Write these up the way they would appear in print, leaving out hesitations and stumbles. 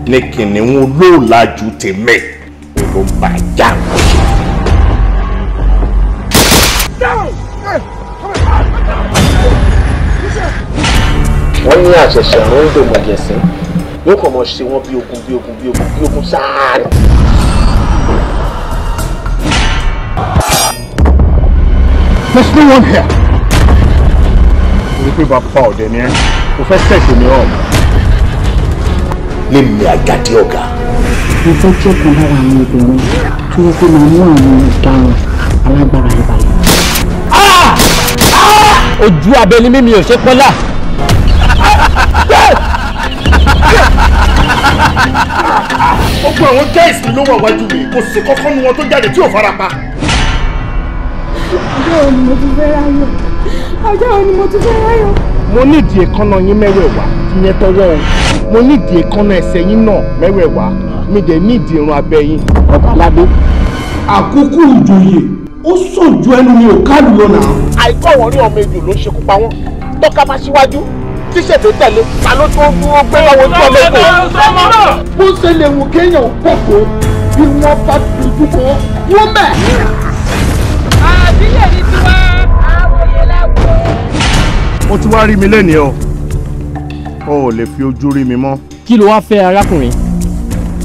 ní kìnìún olóòlájú tèmi ló ń bá jà. wọ́n ní àṣẹ̀ṣẹ̀ àwọn ìdòmọ̀jẹ̀sìn yóò kàn mọ́ ṣe wọ́n bí ogun sáà. There's no one here. Orí pé bàbá ọ̀dẹ̀ ni ẹ́, o fẹ́ tẹ̀sí mi ọ̀. Lémi Àjàdí ọ̀gá. Mo fẹ́ kí ọ̀kan lára àwọn obìnrin tí wọ́n fi máa mú àwọn ọ̀daràn alágbára ìbàlẹ̀. Ojú abẹ́ni mímí ò ṣe pọ́nlá. Gbogbo àwọn guys mi ló wà wájú mi, kò sí kankan nu wọn tó jáde tí ò fara pa. Ọjọ́ wo ni mo ti fẹ́ ráyọ̀? Ọjọ́ wo ni mo ti fẹ́ ráyọ̀? Mo nídìí èékánná yín mẹ́wẹ̀ẹ̀wá tí yẹn tọwọ́ o. Mo nídìí èékánná ẹsẹ̀ yín náà mẹ́wẹ̀ẹ̀wá. Mi dẹ̀ nídìí irun abẹ́ yín. Ọba Aládé. Àkókò ìjòyè ó sàn ju ẹnu mi ò kálù lọ́nà. àìkọ́ wọn rí ọmọ ejò ló ń ṣekú pa wọ́n tọ́ka bá síwájú tíṣẹ̀tẹ̀ tẹ̀lé ta ló tó dúró gbé lọ́wọ́ ojú ọmọ ejò. bó ṣe lè wù kéèyàn pọ̀ tó bí wọ́n bá dúdú mọ́ wọ́n mẹ́. Àbílẹ̀ ní tiwa, àwòyẹ láwọ̀. Ó ti wá rí mi lẹ́nìí o. O ò lè fi ojú rí mi mọ́. Kí ló wá fẹ́ arákùnrin?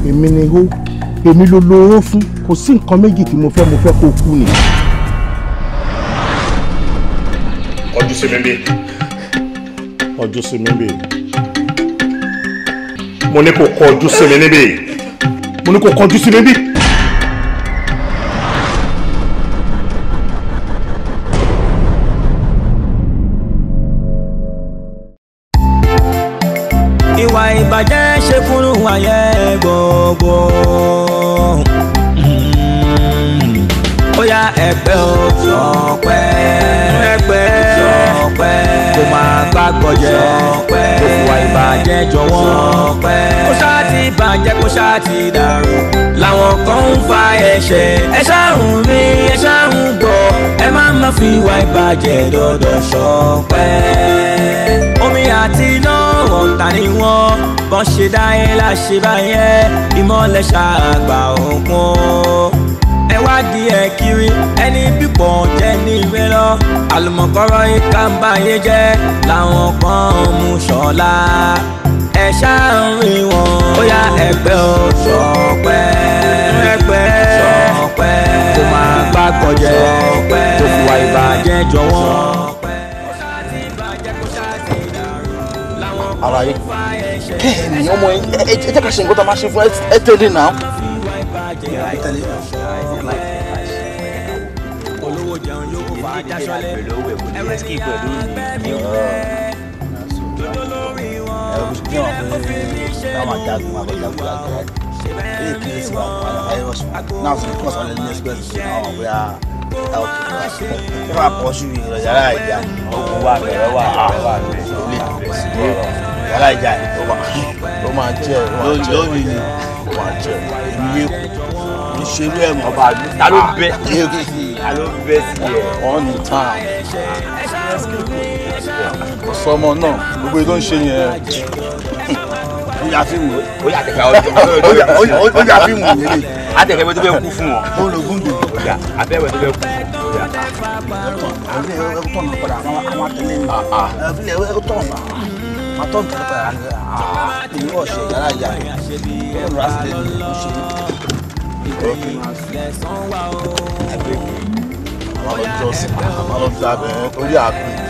Èmi ni ó. Èmi ló lo owó fún. Kò sí nǹkan méjì tí mo fẹ́ kó kú ni. Ọjọ́ sí mi bí. Ọjọ́ sí mi bí. Mo ní kó kọjú sí mi níbí. Mo ní kó kọjú sí mi bí. Ìwà ìbàjẹ́ ṣe kúrú wáyé gbogbo. Ó yá ẹgbẹ́ o ṣọpẹ́, ẹgbẹ́ ṣọpẹ́, kó máa gbàgbọ́ jẹ́ ṣọpẹ́, kó fìwà ìbàjẹ́ jọ̀wọ́ ṣọpẹ́. Kó ṣáà ti bàjẹ́ kó ṣáà ti dàrú, làwọn kan ń fa ẹ̀ṣẹ̀. Ẹ ṣáàrùn rí ẹ ṣáàrùn gbọ́, ẹ má fi ìwà ìbàjẹ́ dọ̀dọ̀ ṣọpẹ́. Omi àti iná ọ̀tá ni wọ́n bọ́n ṣe dáyé láṣẹ báyẹn ìmọ̀lẹ̀ ṣàgbà òkun. Ẹ wá di ẹ kiri ẹni pípọ̀ jẹ́ ní ìwé lọ àlùmọ̀kọ́rọ́ ìka ń báyé jẹ́ làwọn kan mú ṣọlá. Ẹ ṣáàrin wọn ó yá ẹgbẹ́ o ṣọpẹ́, ẹgbẹ́ ṣọpẹ́, kó máa gbàgbọ́ jẹ́ ṣọpẹ́, kó fìwà ìbàjẹ́ jọ̀wọ́. ara yìí kẹ́hìn ni ọmọ ẹ jẹ́ ká ṣe nǹkan tá a máa ṣe fún ẹ tẹ́lẹ̀ náà. olówó jẹun yóò kó fà á jáṣọlẹ̀ ẹ̀rẹ́ kí pẹ̀lú ìní dodo lórí wọn kílẹ̀ kó fi ní ṣe lórí wọn ṣẹlẹ̀ ní wọn Now, of course, I'm the next person. We are out. If I pursue you, you're right. Yeah. Oh, wow, ó yà fíìmù ó yà tẹ̀ka ó yà fíìmù yẹn ni àtẹ̀kẹ́ bẹ́ẹ̀ tó bẹ́ẹ̀ kú fún wọn. ó lọ gúndùn. ó yà abẹ́wẹ̀ tó bẹ́ẹ̀ kú. ó yà. àwọn ẹ̀ ẹ̀ tọ̀nà padà àwọn àtẹlẹ́ ní. ẹ̀fílẹ̀ ẹ̀ tọ̀nà máa tọ̀nà tó padà ìlú ọ̀ṣẹ̀ yàrá ìyá rẹ̀ ó lọ láti lè ní oṣù. àwọn ọjọ́ sí àwọn ọjọ́ abẹ́ torí àgbẹ̀.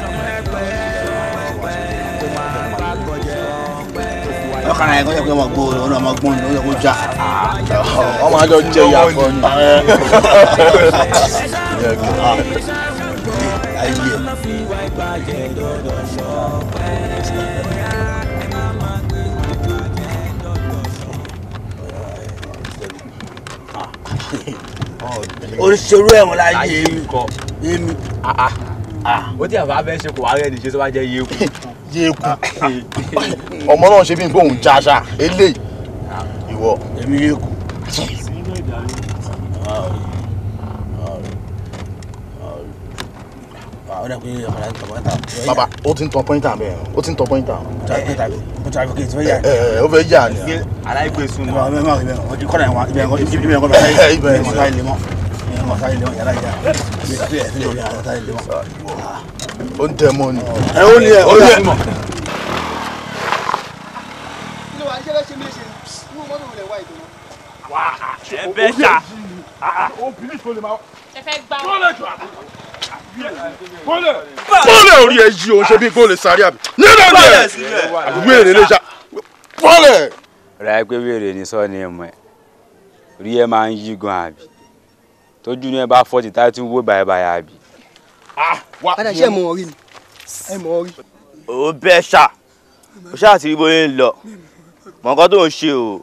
ọkàn náà ẹ̀kọ́ yẹ kó ẹ máa gbó ọ̀nà ọmọ gbọ́n ní ọjọ́ já ọmọ àjọ jẹ ìyá kan ní oríṣiríṣi ẹ̀wọ̀n láyé èmi ó tí àbá bẹ́ẹ̀ ṣe kò wá rẹ̀ níṣẹ́ tó bá jẹ́ yéèkù ọmọ náà ṣe bí nǹkan òun jáṣà eléyìí ìwọ èmi yéèkù. Baba, ó ti ń tan pọ́ńtà bẹ́ẹ̀ ó ti ń tan pọ́ńtà. Ó fẹ́ yà ni. Aláìgbé sùn náà. Ó ń tẹ mọ́ ni. Ó ní ẹ̀ ó ní ẹ̀. Ẹ bẹ́ ṣá. Bọ́ọ̀lù orí ẹ yí o ṣe bí bọ́ọ̀lù sáré àbí. Nílẹ̀ ní ẹ̀ wéèrè lè ṣá. Bọ́ọ̀lù. Ra pé wéèrè ní sọ ni ẹ̀mọ́ ẹ̀. Orí ẹ máa ń yí gan àbí. Tójú ní ẹ bá fọ́ ti táyé tún wó báyìí àbí. Padà ṣe mọ̀ orí ni. Ẹ mọ̀ orí. Ó bẹ́ ṣá. Ó ṣáà ti rí bóyá ń lọ. Mọ̀ nǹkan tó ń ṣe o.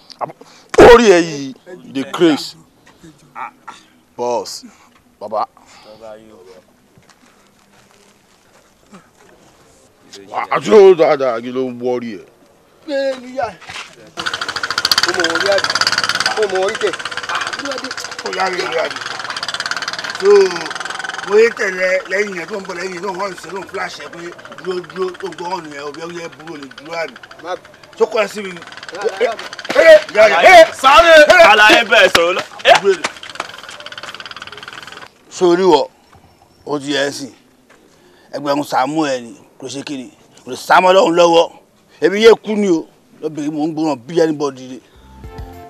Orí ẹ yí the craze. Boss. Baba. Àjọ dáadáa kí ló ń wọ́rí ẹ̀. Pé níyà. Ó mọ̀ orí àbí. Ó mọ̀ orí tẹ̀. Ó yá rí àbí. So mo yé tẹ̀lé lẹ́yìn yẹn tó ń bọ̀ lẹ́yìn yẹn tó ń hàn ṣe ló ń flash ẹ pé dúró tó gbọ́ ọ̀nà yẹn òbí ọ̀yẹ́ burú lè dúró àbí. Tó kọ́ ẹ sí mi. Sáré àlàyé bẹ́ẹ̀ sọ̀rọ̀ lọ. Sórí wọ, ó ti ẹ̀ sìn. Ẹgbẹ̀rún Samuel ni kò ṣe kí ni kò lè sá mọ́ lọ́hùn lọ́wọ́. Ebi yé kú ni o. Lọ́bìnrin mò ń gbóná bí anybody dé.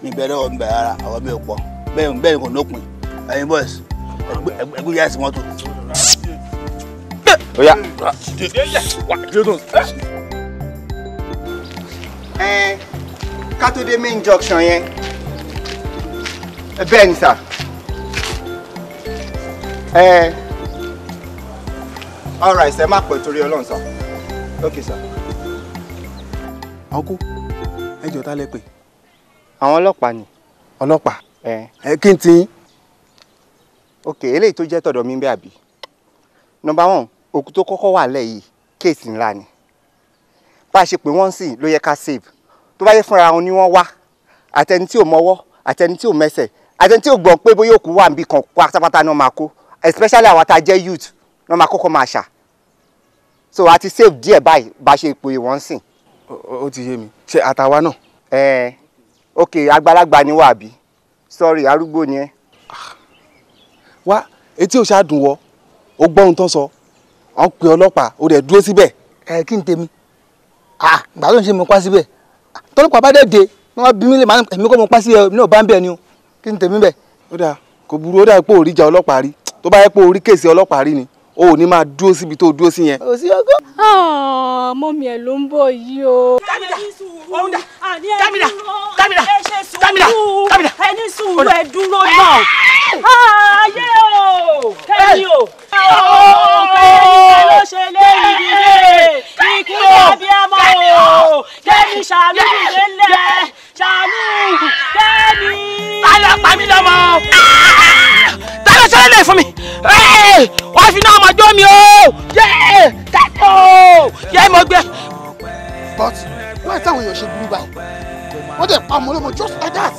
Mi bẹ̀rẹ̀ ọ̀ mi bẹ̀rẹ̀ ara àwọn mi ò pọ̀. Bẹ́ẹ̀ ni kò nópin. Ẹ̀yin boys ẹgbẹ́ yá sí mọ́tò. Oya. Ká tó dé main junction yẹn. Bẹ́ẹ̀ ni sà. All right, sir, má pẹ́ torí Ọlọ́run sà. Okay, sir. Uncle, ẹ jọ̀ọ́ ta lẹ pè. Àwọn ọlọ́pàá ni. Ọlọ́pàá? Kí n ti. Ok, eléyìí tó jẹ́ tọ̀dọ̀ mi ń bẹ àbí. Number 1, òkú tó kọ́kọ́ wà lẹ̀ yìí, kéèsì ńlá ni. Bá a ṣe pé wọ́n sì ló yẹ ká save. Tó bá yẹ fúnra wọn ni wọ́n wá. Àtẹni tí ò mọwọ́, àtẹni tí ò mẹsẹ̀, àtẹni tí ò gbọ́ pé bóyá òkú wà níbì kan pátápátá náà máa kó. Especially àwọn tá jẹ́ youth náà máa kọ́kọ́ máa ṣà. So a ti save díẹ̀ báyìí bá ṣe pé wọ́n sìn. Ó ti yé mi. Ṣé àtàwa náà? Ok, àgbàlagbà ni wà àbí. Sorry, arúgbó ni ẹ. Wá, etí ò ṣáà dùn wọ́. Ó gbọ́ ohun tán sọ. Wọ́n pe ọlọ́pàá, ó dẹ̀ dúró síbẹ̀. Kí n tèmi. Gbà tó ń ṣe mo pa síbẹ̀. Tọ́lọ́pàá bá dẹ̀ dé, wọ́n bí mi lè máa èmi kọ́ mo pa síbẹ̀ ní ọ̀bá ń bẹ̀ ni o. Kí n tèmi bẹ̀. Ó dáa, kò burú, ó dáa pé orí ìjà ọlọ́pàá rí. Tó bá yẹ pé orí kéèsì ọlọ́pàá rí ni, o ò ní máa dúró síbi tó dúró sí yẹn. Ó sí ọgọ́. Mọ́mí ẹ̀ ló ń bọ̀ yìí o. Kámìlà ẹni sùúrù ẹ dúró náà. Ayé o kẹ́mi o. Kẹ́mi ló ṣe léyìí nílé. Ikú abiyamọ o. Kẹ́mi ṣàánú ìdílé. Ṣàánú Kẹ́mi. Ta ló pa mí lọ́mọ? Ta ló ṣe lè fún mi? Wọ́n fi náà ọmọ jó mi o. Yé mo gbé. But why táwọn èèyàn ṣe burú báyìí? Wọ́n dẹ̀ pa ọmọ ọlọ́mọ just like that.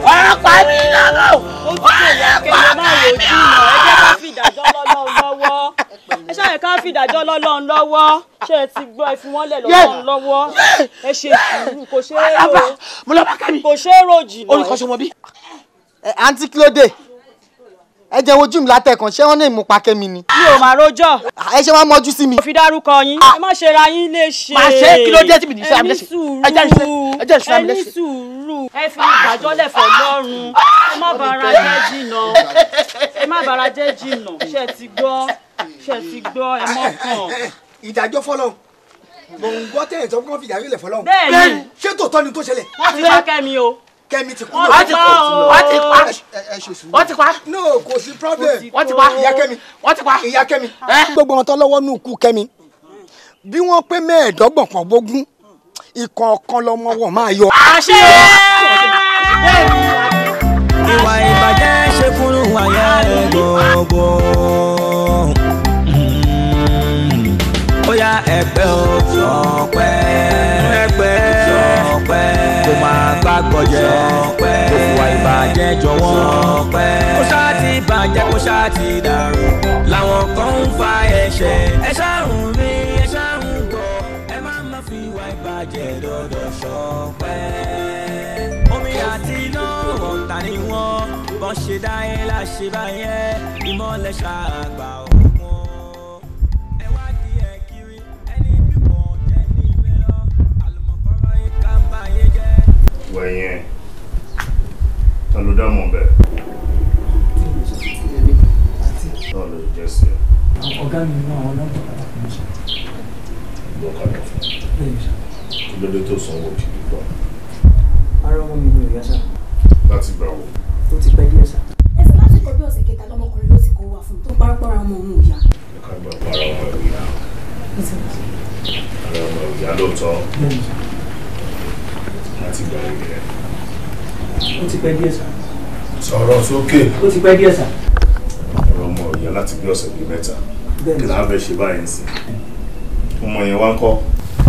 Wọ́n pa mí lọ́mọ. Ó ti ṣèyà kẹ́mi máa wò jù náà. Ẹ jẹ́ ká fi ìdájọ́ lọ́lọ́run lọ́wọ́. Ẹ ṣáà ká fi ìdájọ́ lọ́lọ́run lọ́wọ́. Ṣé ẹ ti gbọ́ ẹ fi wọ́n lẹ̀ lọ́lọ́run lọ́wọ́? Ẹ ṣe sùúrù kò ṣe é rò. Mo lọ bá Kẹ́mi. Kò ṣe é rò jìnnà. Olùkọ́ ṣe mọ bí. Àǹtí kí ló dé? Ẹ jẹ́ wojú mi látẹ̀kàn, ṣé wọ́n ní ìmúpa Kẹ́mi ni? Mi ò máa rojọ́. Ẹ ṣe wá mọ́jú sí mi. Mo fi dárúkọ yín. Ẹ má ṣe ra yín léṣe. Má ṣe kí ló dé tí mi ní ṣe àmì léṣe. Ẹ ní sùúrù. Ẹ fi ìdájọ́ lẹ̀ fọ́lọ́run. Ẹ má bara jẹ́ jìnnà. Ẹ má bara jẹ́ jìnnà. Ṣé ti gbọ́? Ṣé ti gbọ́? Ẹ mọ̀ kàn. Ìdájọ́ fọ́lọ́run. Mò ń gbọ́ tẹ̀yìn tó kọ́ fi ìdájọ́ lẹ̀ fọ́lọ́run. Bẹ́ẹ̀ni. Ṣé tòótọ́ ni tó ṣẹlẹ̀? Wọ́n ti pa Kẹ́mi o. Kẹ́mi ti kú. Wọ́n ti pa. Wọ́n ti pa. No, kò sí problem. Wọ́n ti pa. Ìyá Kẹ́mi. Wọ́n ti pa. Ìyá Kẹ́mi. Gbogbo wọn tó lọ́wọ́ nù kú Kẹ́mi. Bí wọ́n pé mẹ́ẹ̀ẹ́dọ́gbọ̀n kan gbógún, ìkọ̀ọ̀kan lọmọ wọn máa yọ. Àṣẹ. Ìwà ìbàjẹ́ ṣe fún wáyé gbogbo. Ó yá ẹgbẹ́ o Ṣọpẹ́. Ṣọpẹ́. Kò máa gbàgbọ́ jẹ́. Kò fìwà ìbàjẹ́ jọ̀wọ́. Ṣọpẹ́. Ó ṣáà ti bá bàjẹ́ kó ṣáà ti dàrú làwọn kan ń fa ẹ̀ṣẹ̀ ẹ ṣàrùn rí ẹ ṣàrùn gbọ́ ẹ má fi ìwà ìbàjẹ́ dọ́dọ̀ ṣọpẹ́ omi àti iná ọ̀tá ni wọ́n bọ́n ṣe dáyé láṣẹ báyẹn ìmọ̀lẹ̀ ṣàgbà òkun ẹ wá di ẹ kiri ẹni bímọ jẹ́ ní ìwé lọ àlùmọ̀kọ́rọ́ yìí ká ń báyé jẹ́. wẹ̀yẹn ta ló dá mọ̀ bẹ́ẹ̀. náà ló jẹ́ sí ẹ. ọ̀gá mi náà àwọn ọlọ́pàá pàtàkì ń ṣe. lọ́kàdà fún mi. kí ló dé tó sanwó òjìlú gbà. ara ọmọ mi ni ò yá sá. láti gbà wò. ó ti pẹ́ díẹ̀ sá. ẹsẹ̀ láti kọ bí ọ̀sẹ̀ kẹta lọ́mọkùnrin ló ti kó wá fún tó parapara ọmọ òun ìyá. ká gbà para ọmọ ìyá. ara ọmọ ìyá lóòótọ́. láti gbà wò yẹn. ó ti pẹ́ díẹ̀ sá. sọ̀rọ̀ sókè. ó ti pẹ́ díẹ̀ sá. ọ̀rọ̀ ọmọ ìyá láti bí ọ̀sẹ̀ bíi mẹ́ta. kí náà fẹ́ ṣe báyìí sí. ọmọ yẹn wá ń kọ́.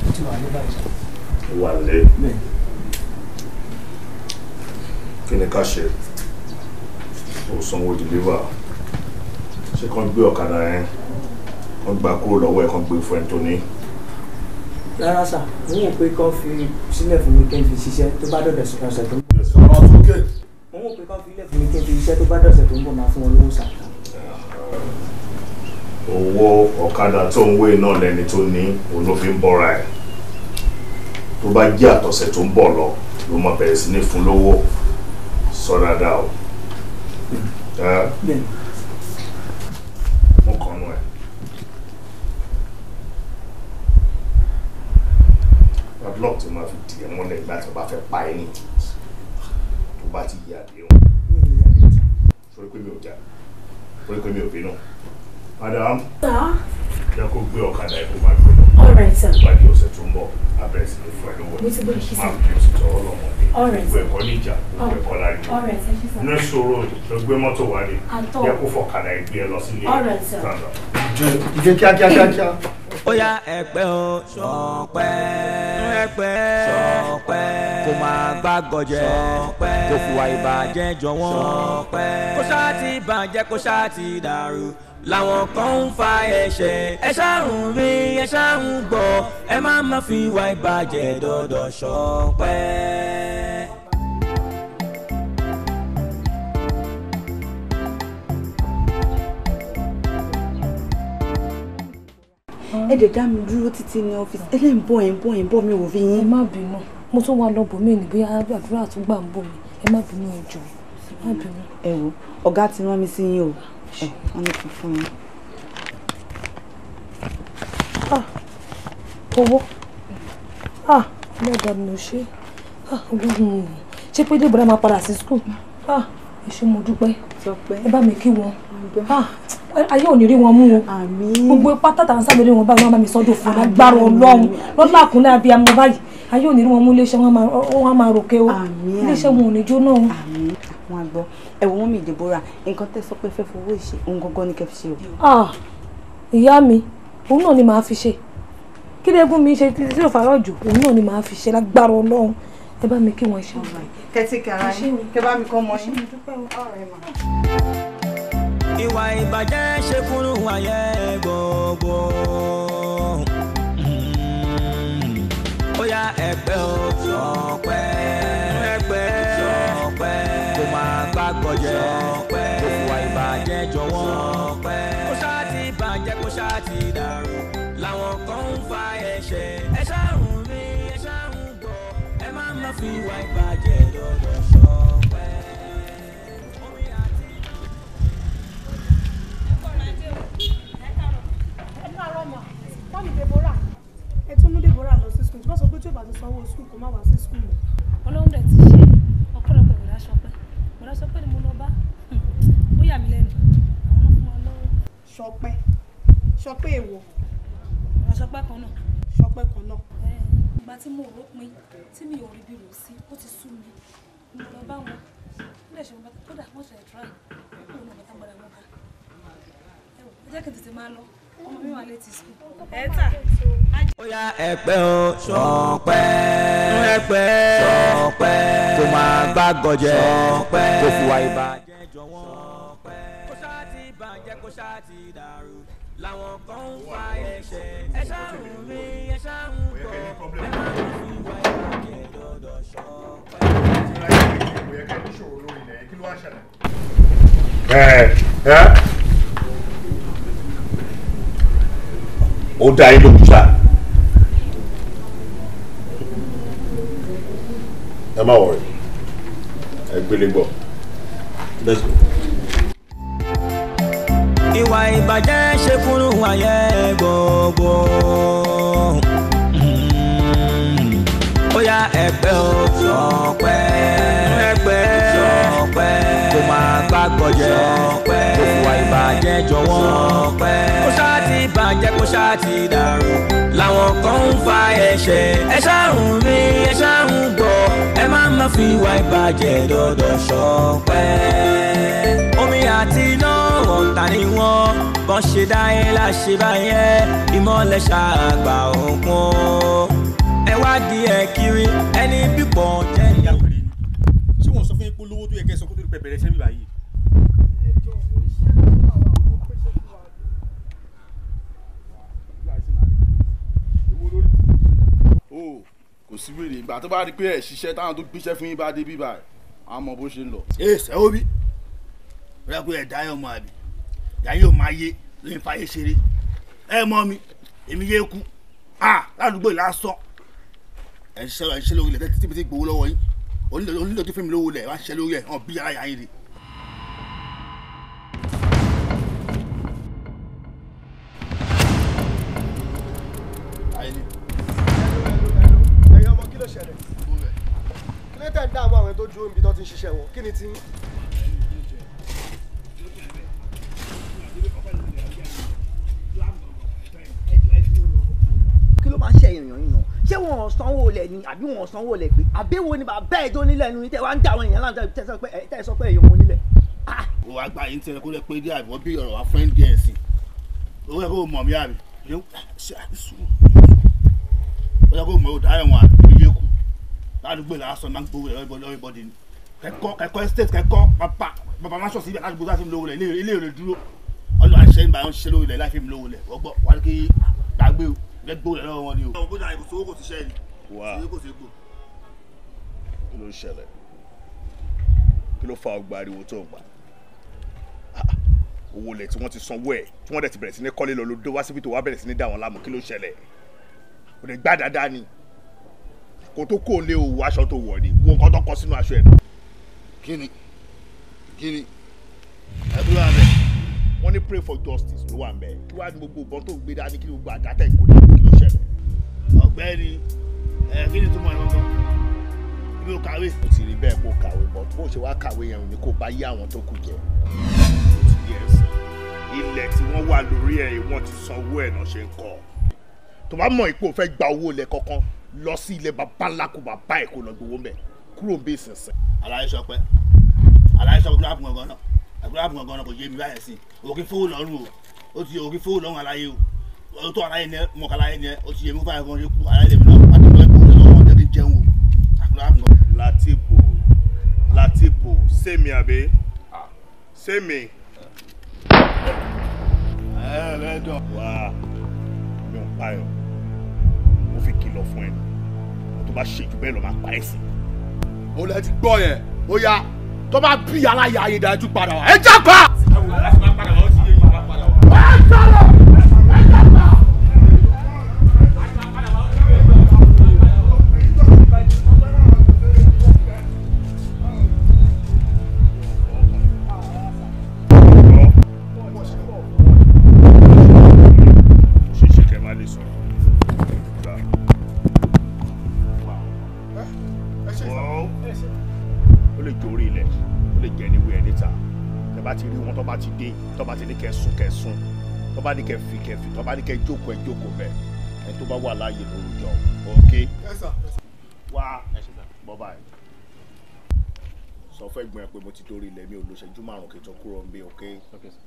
ó ti wà ní báyìí sá. ó wà lé. kí ni ká ṣe? ó sanwó deliver. ṣé kán gbé ọ̀kadà yẹn kán gbà kúrò lọ́wọ́ ẹ̀ kán gbé fún ẹ̀ tó ní. rárá sá mo wò pé kán fi sílẹ̀ fún mi kí n fi ṣiṣẹ́ tó bá dọ̀dọ̀ ọ̀sẹ̀ tó ń bọ̀. sọ̀rọ̀ sókè. mo wò pé kán fi ilẹ̀ fún mi kí n fi ṣiṣẹ́ tó bá dọ̀sẹ̀ tó ń bọ̀ máa fún wọn lówó sá. owó ọ̀kadà tó ń wé náà lẹ́ni tó ní òun ló fi ń bọ́ra ẹ̀ tó bá jẹ́ àtọ̀sẹ̀ tó ń bọ̀ lọ ló máa bẹ̀rẹ̀ sí ní fún lówó sọ dáadáa o. mo kàn nù ẹ̀. padlock tí máa fi dì ẹ́ mọ́lẹ̀ nígbà tí wọ́n bá fẹ́ pa ẹ́ nì tó bá ti yí àdéhùn. sórí pé mi ò jà sórí pé mi ò bínú. Madam. Jẹ́ kó gbé ọ̀kadà ẹ̀ kó máa gbé lọ. All right, sir. Nígbà tí ọ̀sẹ̀ tó ń bọ̀, abẹ́rẹ́ sí ní fún ẹ lówó. Mo ti gbọ́ ìṣe sá. Máa fi oṣù tọwọ́ lọ́mọdé. All right, Gbogbo ẹ̀kọ́ níjà, gbogbo ẹ̀kọ́ láyé. All right, sir. Inú ìṣòro ló gbé mọ́tò wá ní. Àtọ̀. Jẹ́ kó fọ̀kadà ẹ̀ gbé ẹ lọ sílé. All right, sir. Ìjẹ kíákíá. Ó yá ẹ̀pẹ́ o ṣọpẹ́ ẹ̀pẹ́ ṣọpẹ́ kó máa gbàgọ̀jẹ́ ṣọpẹ́ kó fìwà ìbàjẹ́ jọ wọ́n ṣọpẹ́ kó ṣáà ti bàjẹ́ kó ṣáà ti dàrú làwọn kan ń fa ẹ̀ṣẹ̀ ẹ ṣàrùn rí ẹ ṣàrùn gbọ́ ẹ má fi ìwà ìbàjẹ́ dọ́dọ̀ ṣọpẹ́. ẹ dẹ̀ dá mi dúró títí ní ọ́fíìsì ẹ lẹ́yìn bọ́ mi ò fi yín. ẹ má bínú mo tún wá lọ́bọ̀ mí ní bóyá àdúrà tún gbà ń bọ̀ mí ẹ má bínú ẹ jọ̀ọ́ ẹ má bínú. ẹ wo ọ̀gá ti rán mi sí yín o wọ́n ní kí n fún yín. owó lọ́dọ̀ mi ò ṣe ṣé pé débọ̀dá máa padà sí skul ẹ ṣé mo dúpẹ́ ẹ bá mi kí wọn ayé ò ní rí wọn mú o gbogbo ipá tàtà ń sábẹ́ rí wọn báyìí wọn bá mi sọ́dọ̀ fún agbára ọlọ́run lọ́dún àkúnlẹ̀ abiyamọ báyìí ayé ò ní rí wọn mú iléeṣẹ́ wọn máa ròkè o iléeṣẹ́ wọn ò ní jóná o. àwọn àgbọ̀ ẹ̀wọ̀n wọn mi Deborah nǹkan tẹ́ sọ pé fẹ́ fowó ìṣe òun gangan ní kẹ́ fi ṣe o. ìyá mi òun náà ni màá fi ṣe kí lẹ́gùn mi ṣe tí ò fàárọ̀ jù òun náà ni màá fi ṣe lágbára ọlọ́run ẹ bá mi kí wọn ṣe. kẹ́tí kẹ́ra yín kẹ́ bá mi kọ́ mọ́ yín. ìwà ìbàjẹ́ ṣe fún wáyé gbogbo ó yá ẹ̀pẹ́ o ṣọpẹ́ ẹ̀pẹ́ ṣọpẹ́ kó máa gbàgbọ́jẹ́ ṣọpẹ́ kó fìwà ìbàjẹ́ jọ̀wọ́ ṣọpẹ́ kó ṣáà ti bàjẹ́ kó ṣáà ti dàrú làwọn kan ń fa ẹ̀ṣẹ̀ ẹ ṣàrùn rí ẹ ṣàrùn gbọ́ ẹ má fi ìwà ìbàjẹ́ dọ̀dọ̀ ṣọpẹ́. Deborah ẹ tún mú Deborah lọ sí skul tí wọ́n sọ pé tí ó bá ti sanwó skul kó má wá sí skul mọ́. Ọlọ́run dẹ̀ ti ṣe ọ̀pọ̀lọpọ̀ Bọ̀dá Ṣọpẹ́ ni mo lọ bá ó yà mí lẹ́nu àwọn náà fún wa lọ́wọ́. Ṣọpẹ́ èwo. Bọ̀dá Ṣọpẹ́ kan náà. Ṣọpẹ́ kan náà. Ìgbà tí mo rò pin tí mi ò rí bí rò sí ó ti sú mi mo lọ bá wọn ó lè ṣe wọn kódà wọ́n ṣe try ó lọ bàtà gbọ́dọ̀ wọn ká ẹ jẹ́ kí n tètè máa lọ ọmọ mi wà létí skul. ó yá ẹ̀pẹ́ o ṣọpẹ́ ẹ̀pẹ́ ṣọpẹ́ kó máa gbàgọ̀jẹ́ ṣọpẹ́ kó fìwà ìbàjẹ́ jọ̀wọ́ ṣọpẹ́ kó ṣáà ṣáà ti dàrú làwọn kan ń fa ẹ̀ṣẹ̀ ẹ ṣàrùn mi ẹ ṣàrùn gbọ́ ẹ má lọ fi wá ìbàjẹ́ dọ́dọ̀ ṣọ́pẹ́. ó dá yín lójú sá. ẹ má wọrí ẹ gbélé gbọ́. Let's go. Ìwà ìbàjẹ́ ṣe kúrú wáyé gbogbo. Ó yá ẹgbẹ́ o ṣọpẹ́ kó máa gbàgbọ́ jẹ́ kó fìwà ìbàjẹ́ jọ̀wọ́ kó ṣáà ti bàjẹ́ kó ṣáà ti dàrú làwọn kan ń fa ẹ̀ṣẹ̀ ẹ ṣàrùn mi ẹ ṣàrùn gbọ́ ẹ má fi ìwà ìbàjẹ́ dọ́dọ̀ ṣọpẹ́. Omi àti iná ọ̀tá ni wọ́n bọ́n ṣe dáyé láṣẹ báyẹn ìmọ̀lẹ̀ ṣàgbà òkun ẹ wá di ẹ kiri ẹni pípọ̀ jẹ́ ìyá. ṣé wọ́n sọ fún yín pé olówó tó yẹ kẹ́ sọ kó tó di bẹ̀rẹ̀ sẹ́mi báyìí. kò sí wèrè ìgbà tó bá rí pé ẹ̀ ṣiṣẹ́ táwọn tó gbéṣẹ́ fún yín bá dé bí báyìí àwọn ọmọ bó ṣe ń lọ. ṣe ó bí rẹ pé ẹ̀dá yóò máa bì ìyá yóò máa yé lóyún fàyè ṣeré ẹ mọ mi èmi yé kú ládùúgbò lásán ẹ̀ ń ṣiṣẹ́ lórí ilẹ̀ tẹ́tí tí gbowó lọ́wọ́ yín onílò tó fẹ́ mi lówó lẹ̀ wá ṣiṣẹ́ lórí ẹ̀ hàn bí ara yà yín rí. ẹ̀yin ọmọ kí ló ṣẹlẹ̀ kí ló tẹ̀ ń dáàmú àwọn tó dúró níbi tó ti ń ṣiṣẹ́ wọn kí ni tí. kí ló máa ń ṣe èèyàn yìí náà ṣé wọn ò sanwó lẹ ni àbí wọn ò sanwó lẹ pé àbẹ̀wò ni bàbá ẹ̀ tó nílẹ̀ nu tẹ wá ń dá àwọn èèyàn láǹtẹ̀ tẹ sọ pé èèyàn mọ nílẹ̀. o wa gba yín tẹ́lẹ̀ kó lè pé dé àbí bí ọ̀rọ̀ wa friend gẹ̀ sí o yẹ kó mọ̀ mí àbí ṣe àbísùn o yẹ kó mọ̀ o dáhùn wọn àbí yé kú ládùúgbò làásán máa ń gbowó everybody ni kẹ́kọ́ estate kẹ́kọ́ bàbá máa ń sọ̀sí ládùúgbò láti fi lówó lẹ̀ ilé ìrè dúró ọlọ́ àṣẹ ìgbà wọn ṣiṣẹ́ lówó lẹ̀ láti fi lówó lẹ̀ wọ́gbọ́ wà kí gbàgbé o lẹ́gbó lẹ̀ lọ́wọ́ wọn ni o. ọ̀gbọ́n náà kò sówó kò ti ṣẹ́ ni kò sí gbò. kí ló ṣẹlẹ̀ kí ló fa ọgbà ariwo tó ń pa owó lẹ̀ tí wọ́n ti sanwó ẹ̀ tí wọ́n dẹ̀ ti bẹ̀rẹ̀ sí ní kọ́lé lọ lódó wá síbi tó wá bẹ̀rẹ̀ sí ní dà wọ́n láàmú kí ló ṣẹlẹ̀ kò lè gbá dáadáa ni kò tó kó lé o aṣọ tó wọ̀ ni wo nǹkan tó kọ sínú aṣọ ẹ̀ náà. kí ni ẹbí wa bẹ. wọ́n ní pray for justice ló wà ń bẹ̀ kí wàá ní gbogbo ìbọn tó ń gbé dání kí gbogbo àdátẹ̀ kò ní kí ló ṣẹlẹ̀. ọ̀gbẹ́ni kí ni túmọ̀ ẹ̀ gbọ́ngàn ibi ò kàwé. mo ti rí bẹ́ẹ̀ kó kàwé bọ́ bó ṣe wá kàwé yẹn ò ní kó bá yé àwọn tó kù jẹ. ilẹ̀ tí wọ́n wà lórí ẹ̀ wọ́n ti sanwó ẹ̀ náà ṣe ń kọ́ tó bá mọ̀ ipò fẹ́ gba owó ilẹ̀ kankan lọ sí ilẹ̀ bàbá ńlá kó bàbá ẹ̀ kó lọ gbowó mẹ́ kúrò bí ìsinsìn. aláyé sọ pé kúrò àbùn gangan náà àbúrò àbùn gangan náà kò yé mi báyẹn sí òkè fowó lọ́rùn o ó ti òkè fowó lọ́rùn aláyé o tó aláyé ní mọ̀ká aláyé ní o ti yé mi fún àyẹ̀kọ́ ṣe kú aláyé lèmi náà wọ́n ti lọ ẹ̀kọ́ lọ́wọ́ jẹ́ kí n jẹun o àbúrò àbùn gangan. Latipo sẹ́mi àbẹ́ sẹ́mi. lẹ́dọ̀. wá mi ò pààyàn mo fi kìlọ̀ fún ẹ tó bá ṣe jù bẹ́ẹ̀ lọ máa pa ẹ́ sí. mo lẹ ti gbọ́ yẹn ó yá tó bá bí aláya ayé dájú padà wá ẹ jápa. tọ́ba ti ní kẹsùn tọ́ba ní kẹfì tọ́ba ní kẹ jókòó bẹ́ẹ̀ ẹ tó bá wà láàyè lórúkọ ok wá bọ́ báyìí sọ fẹ́ gbọ́n ẹ pé mo ti dórí ilẹ̀ mi ò lo ṣẹ́jú márùn-ún kí n tó kúrò ń bí ok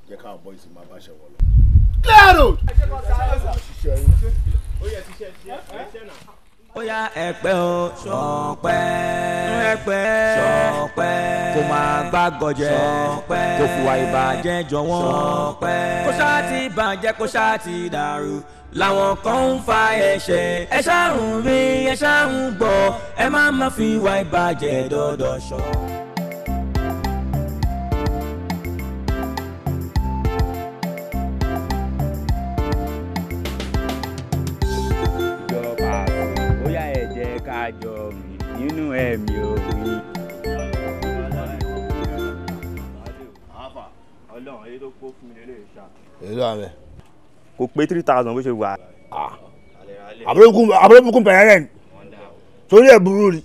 jẹ́ káwọn bọ́ ìsìn máa bá ṣe wọ̀ lọ. clear road. ó yá ẹ̀pẹ́ o ṣọpẹ́ ẹ̀pẹ́ ṣọpẹ́ kó máa gbàgọ̀jẹ́ ṣọpẹ́ kó fùwà ìbàjẹ́ jọ wọ́n ṣọpẹ́ kó ṣáà ti bàjẹ́ kó ṣáà ti dàrú làwọn kan ń fa ẹ̀ṣẹ̀ ẹ ṣáà ń rí ẹ ṣáà ń gbọ́ ẹ má fi ìwà ìbàjẹ́ dọ́dọ̀ ṣọ́. Kájọ mi nínú ẹ̀mí omi. Ọlọ́run èyí tó kó fún mi lélẹ̀ ṣá. Èlò àmẹ́. Kò pé 3,000 bó ṣe wà. Àbúrò bẹ̀rẹ̀ rẹ̀ ni. Torí ẹ̀ burú rí.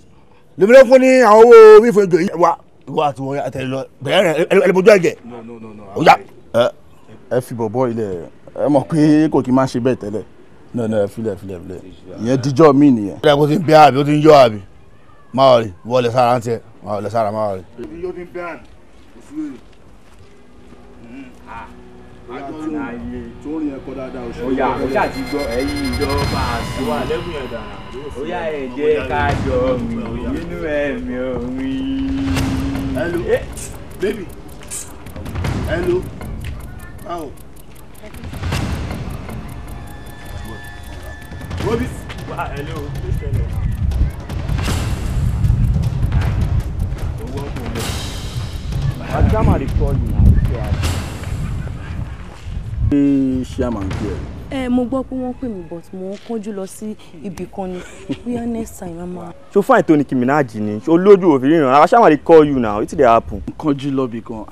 Lèmi ló fún ní àwọn owó wífọ ìjọ yìí wá. Ìwọ àti wọn àtẹ̀lé lọ. Bẹ̀rẹ̀ rẹ̀ ẹlẹ́bọ̀jú ẹ̀jẹ̀. Ọjà. Ẹ fi bọ̀bọ̀ ilẹ̀ ẹ mọ̀ pé kò kí n máa ṣe bẹ́ẹ̀ tẹ́lẹ̀. No, filẹ̀. Ìyẹn díjọ́ mi nìyẹn. Ó yẹ kó ti ń bẹ́ àbí ó ti ń yọ àbí. Máa rí wọlé sára ń tiẹ̀. Máa wọlé sára máa rí. Ibi yóò ti ń bẹ́ àná. Òṣùwèrè. Tó ń rìn ẹ̀kọ́ dáadáa òṣèlú. Ó yá ó ṣáà ti gbọ́ ẹ̀yin ìjọba àṣìwà lẹ́gùn ẹ̀dá. Ó yá ẹ̀jẹ̀ kájọ mi nínú ẹ̀mí omi. Hello baby. Hello. Báwo. Robi. Hello. Adama dey call you now. Chairman kí ẹ. Mo gbọ́ pé wọ́n pè mí but mo kánjú lọ sí ibì kan ni. Bóyá next time a máa. So fine tó ní Nicki Minaj ni. So lójú òfin ríran. Àwọn Chairman dey call you now. Wetin dey happen? Kánjú lọ bì kan.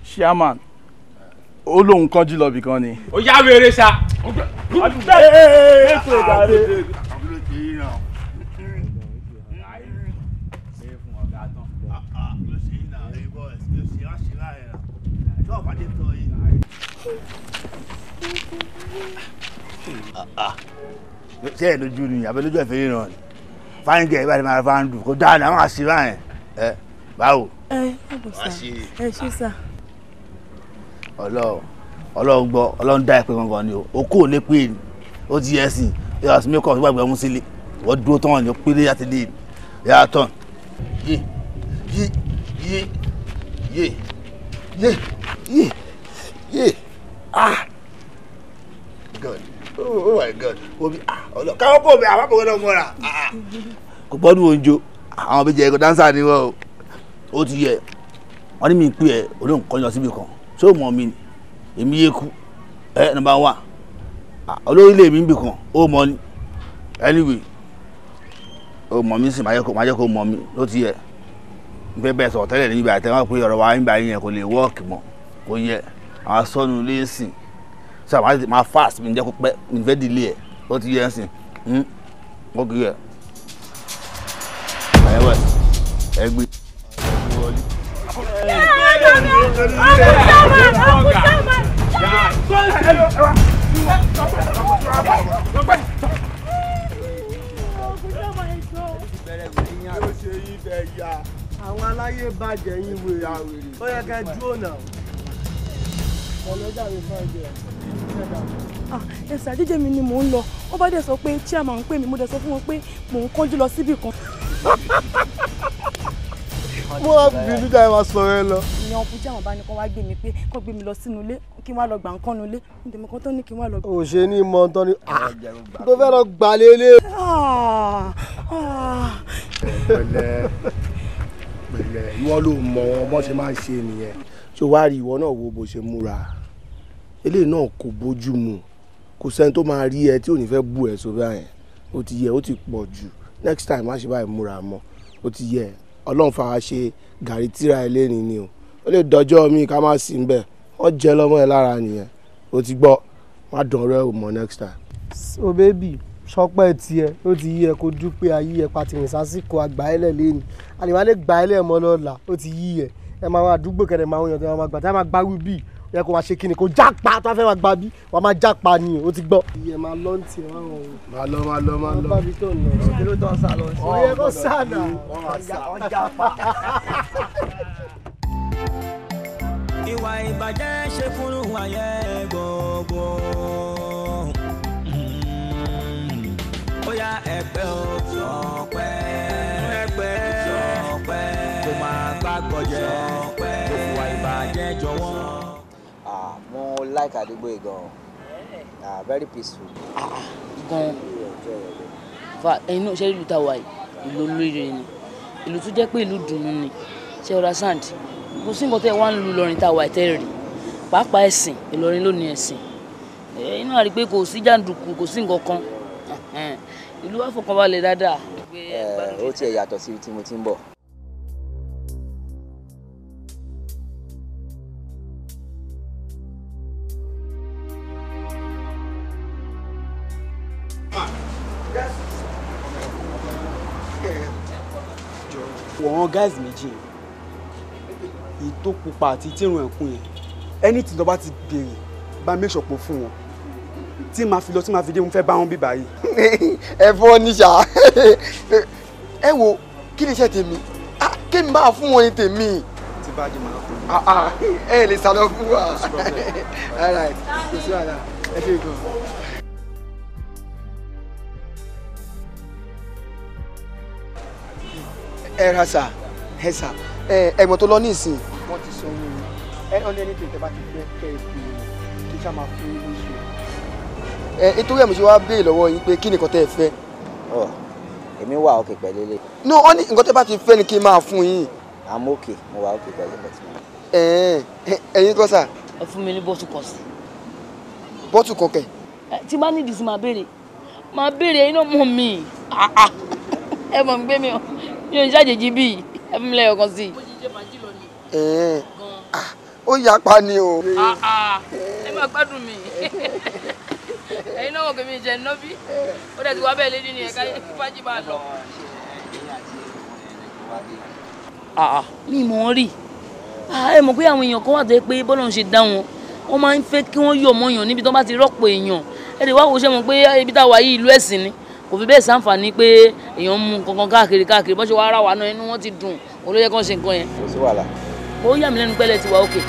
Chairman. Ó lóun kánjú lọ bì kan ni. Ó yá wèrè ṣá. Ètò ìdarí. Ṣé ẹ lójú ni àbẹ lójú ẹ̀fẹ̀ ríran ni fáńgẹ̀ ìbáraẹni máa fa ń dùn kó dáa náà máa ṣe báyẹn báwo. Ẹ ṣe sá. Ọlọ́run gbọ́ Ọlọ́run dá ẹ̀pẹ́ gangan ni o kò lè pè ní ó ti yẹ sí yàrá sí mẹ́kọ̀ọ́ tó gbàgbé ọmú sílé wọ́n dúró tán ní péré láti lè yàrá tán yé God oh my God obi ọlọ káwọn kò bẹ àwọn àpòkọ náà mọ́ra kò gbọ́dún oúnjẹ àwọn ọbẹ̀ jẹ́ ẹ̀kọ́ dáńsà ni wọ́n ó ti yẹ wọ́n ní mi pè ẹ́ olóhùn kan lọ síbi kan ṣé o mọ̀ mi ni èmi yé ku number 1 olórí ilé mi ń bì kan ó mọ̀ ni anyway ó mọ̀ mi sì máa jẹ́ kó mọ̀ mi ló ti yẹ bẹ́ẹ̀ bẹ́ẹ̀ sọ̀rọ̀ tẹ́lẹ̀ níbi àtẹ̀wọ́n pé ọ̀rọ̀ wa ń bá yẹn kò lè wọ́ọ̀kì mọ́ kò yẹ àwọn sọ́nù ilé sìn sọ àwọn máa fast mi jẹ́ kó pẹ́ mi fẹ́ delay ẹ̀ ó ti yẹ sìn ó kì í yẹ àyẹ̀wò ẹgbẹ́ wọlé. Àwọn aláyé bàjẹ́ yín wèrè ó yẹ ká dúró náà. Ọlọ́jà mi fẹ́ jẹ. Ẹ̀sà jíjẹ́ mi ni mò ń lọ. Wọ́n bá dẹ̀ sọ pé chairman ń pè mí, mo dẹ̀ sọ fún wọn pé mò ń kánjú lọ síbì kan. Mo wá bínú dáa máa sọ̀rọ̀ ẹ lọ. Ìyẹn ọkùnrin tí àwọn bá ní kán wá gbé mi pé kán gbé mi lọ sínú ilé kí wọ́n á lọ gbà ń kánú ilé. Ǹjẹ́ mo kàn tán ní kí wọ́n á lọ. Ò ṣe ní mọ tán ni tó fẹ́ lọ gbà lélẹ̀. Pẹ̀lẹ́ ìwọ ló mọ wọn bó ṣe máa ń ṣe nìyẹn. Ṣé wàá rí ìwọ náà wo bó ṣe múra? Eléyìí náà kò bójú mu. Kò sẹ́ni tó máa rí ẹ tí ò ní fẹ́ bú ẹ sórí àyẹn. Ó ti yẹ ó ti pọ̀ jù. Next time má ṣe báyìí múra mọ́. Ó ti yẹ Ọlọ́run fara ṣe gàrí tíra ẹlẹ́rìn ni o. Ó lè dọjọ́ mi ká má sí nbẹ̀. Wọ́n jẹ lọ́mọ ẹ lára nìyẹn. Ó ti gbọ́. Má dán ọ̀rẹ́ ò mọ̀ next time. So baby sọpẹ́ tiẹ̀ ó ti yí ẹ kó dúpẹ́ ayé ẹ pàtìrìn sásìkò àgbáyélẹ̀ lẹ́nu àlèmọ́ lè gbà ẹ́lẹ̀ mọ́ lọ́la ó ti yí ẹ ẹ máa wá àdúgbò kẹrẹ máa ń yàn tó máa gbà tá a máa gbá wí bí yẹ kó máa ṣe kíni kó jápa tó a fẹ́ máa gbá bí wàá máa jápa ni ó ti gbọ́. iye máa lọ ní tiẹ̀ máa wọ̀ máa lọ. bá mi tó nà ọ́ kí ló tọ́ sá lọ. òye kó sáàdà ọjà pa. ìwà ìbàjẹ́ ṣe fúnrú wáyé gbogbo. Ó yá ṣọpẹ́ o ṣọpẹ́ kó máa gbàgbọ́ jẹ́ kó fìwà ìbàjẹ́ jọ̀wọ́. Mo like àdúgbò yìí gan. Very peaceful. Gan. Fa ẹ̀yin náà ṣe ìlú tá wà yìí ìlú olóríire ni ìlú tó jẹ́ pé ìlú dùnnú ni ṣe ọ̀rá sand kò sí nǹkan tẹ́ wá ń lu Ìlọrin tá wà ìtẹ́rì pàápàá ẹ̀sìn Ìlọrin ló ní ẹ̀sìn inú àrí pé kò sí jàǹdùkú kò sí nǹkan kan ìlú wa fọkànbalẹ̀ dáadáa. Ó tiẹ̀ yàtọ̀ sí tí mo ti ń bọ̀. wọ̀n guys méjì èyí tó pupa àti tírun ẹ̀kún yẹn ẹni tí lọ́ba ti béèrè bá make sure pò fún wọn tí màá fi lọ tí màá fi dé mo fẹ́ bá wọn bí báyìí. ẹ fọ́ níṣà ẹ wo kí ni iṣẹ́ tèmi kémi máa fún wọn ní tèmi. tí bá jẹ́ màá fún mi. ẹ lè sálọ fún wa all right kò sí wàhálà ẹ ṣe gan. ẹ ra sà ẹ sà ẹ̀gbọ́n tó lọ ní ìsìn wọ́n ti sọ ohun ẹ ọ̀nà ẹni tó ìtẹ́ bá ti fẹ́ kẹ́ ẹ fi kí sá máa fún yín lóṣù. nítorí ẹ̀ mo ṣe wá béèrè lọ́wọ́ yín pé kí ni nǹkan tẹ́ ẹ fẹ́. Èmi wà òkè pẹ̀lú ilé. no wọ́n ní nǹkan tẹ́ bá ti fẹ́ ni kí n máa fún yín. I'm okay mo wà òkè pẹ̀lú ilé. ẹ̀yin kọ́ sà. ẹ fún mi ní bọ́tù kan sí. bọ́tù kan kẹ̀. tí bá nídìí sí máa béèrè ẹ̀yin náà mọ̀ mí ẹ mọ̀ ń gbé mi o mi ò ń ṣàjèjì bíi ẹ fún mi lẹ́yọ̀ kan sí. ó yapa ni o. ẹ máa gbádùn mi ẹ̀yin náà wọ̀ kí mi jẹ nọ́bí ó dẹ̀ ti wá bẹ́ẹ̀ lédi ni ẹ̀ka fájì máa lọ. mi mọ̀ ọ́n rí ẹ mọ̀ pé àwọn èèyàn kan wà tó yẹ pé bọ́lá ń ṣe dá wọn wọ́n máa ń fẹ́ kí wọ́n yọ̀ mọ́yàn níbi tó bá ti rọ́pò èèyàn ẹ lè wá wo ṣe mọ̀ pé ibi táwa yìí ìlú ẹ̀sìn ni kò fi bẹ́ẹ̀ sáǹfààní pé èèyàn mú kankan káàkiri bọ́n ṣe wá ara wà náà inú wọn ti dùn òun ló yẹ kán ṣe nǹkan yẹn. kò sí wàhálà. ó yà mí lẹ́nu pẹ́lẹ́ ti wà òkè.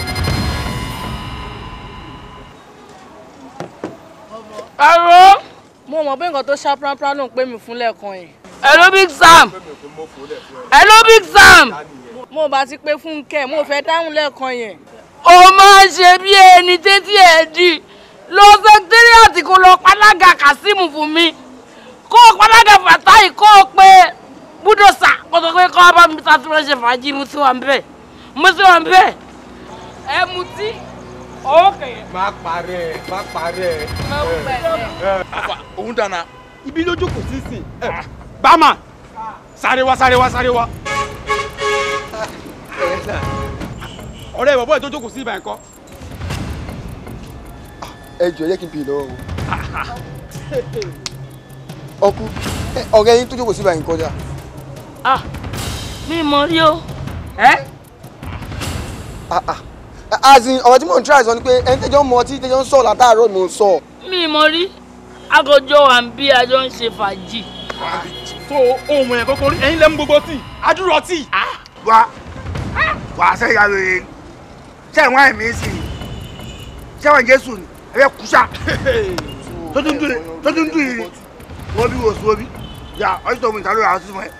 àrò mo mọ̀ pé nǹkan tó ṣá pranpran ló ń pè mí fún lẹ́ẹ̀kan yẹn. hello Big Sam. hello Big Sam. mo bá ti pé fún kẹ́ mo fẹ́ dáhùn lẹ́ẹ̀kan yẹn. ó máa ń ṣe bí ẹni tẹ́tí ẹ̀ di lọ sẹkítẹ́rìàtì kó lọ pálága Kazeem fún mi kó o pálága Fatai kó o pé búdòsà kó tó pé kó o bá mi ta tí wọ́n ṣe fàájì mo ti wà ń bẹ̀ ẹ mutí òkè. má parẹ́. òun dáná. ibi lójú kò sí sìn. bámà sáré wá. ọ̀rẹ́ ìwọ̀bọ̀ ètò jókòó sí ibà ẹ̀kọ́. ẹ jọ̀ọ́ yẹ kí n bì lọ́wọ́ o. ọkú ọ̀rẹ́ yín tó jókòó sí ibà yín kọjá. mi mọ̀ rí o. azin ọ̀rọ̀ tí mò ń try sọ ni pé ẹni tẹ́jọ́ mọ ọtí tẹ́jọ́ ń sọ látàárọ̀ mò ń sọ. mi mọ̀ rí àgọ́jọ́ wa ń bí àjọ ń ṣe fàájì. tó ohun ẹ̀ kókó ẹ̀yin lẹ́mú gbogbo tí adúrò tí. wà á sẹ́yà rere ṣé ìwọ̀n ẹ̀mí sí i ṣé wọ́n Jésù ni ẹ bẹ kúṣà tó tún dùn yìí wọ́n bí wò sí wọ́n bí yà ọjọ́ tó mú ìta lórí àwọn sísun ẹ̀.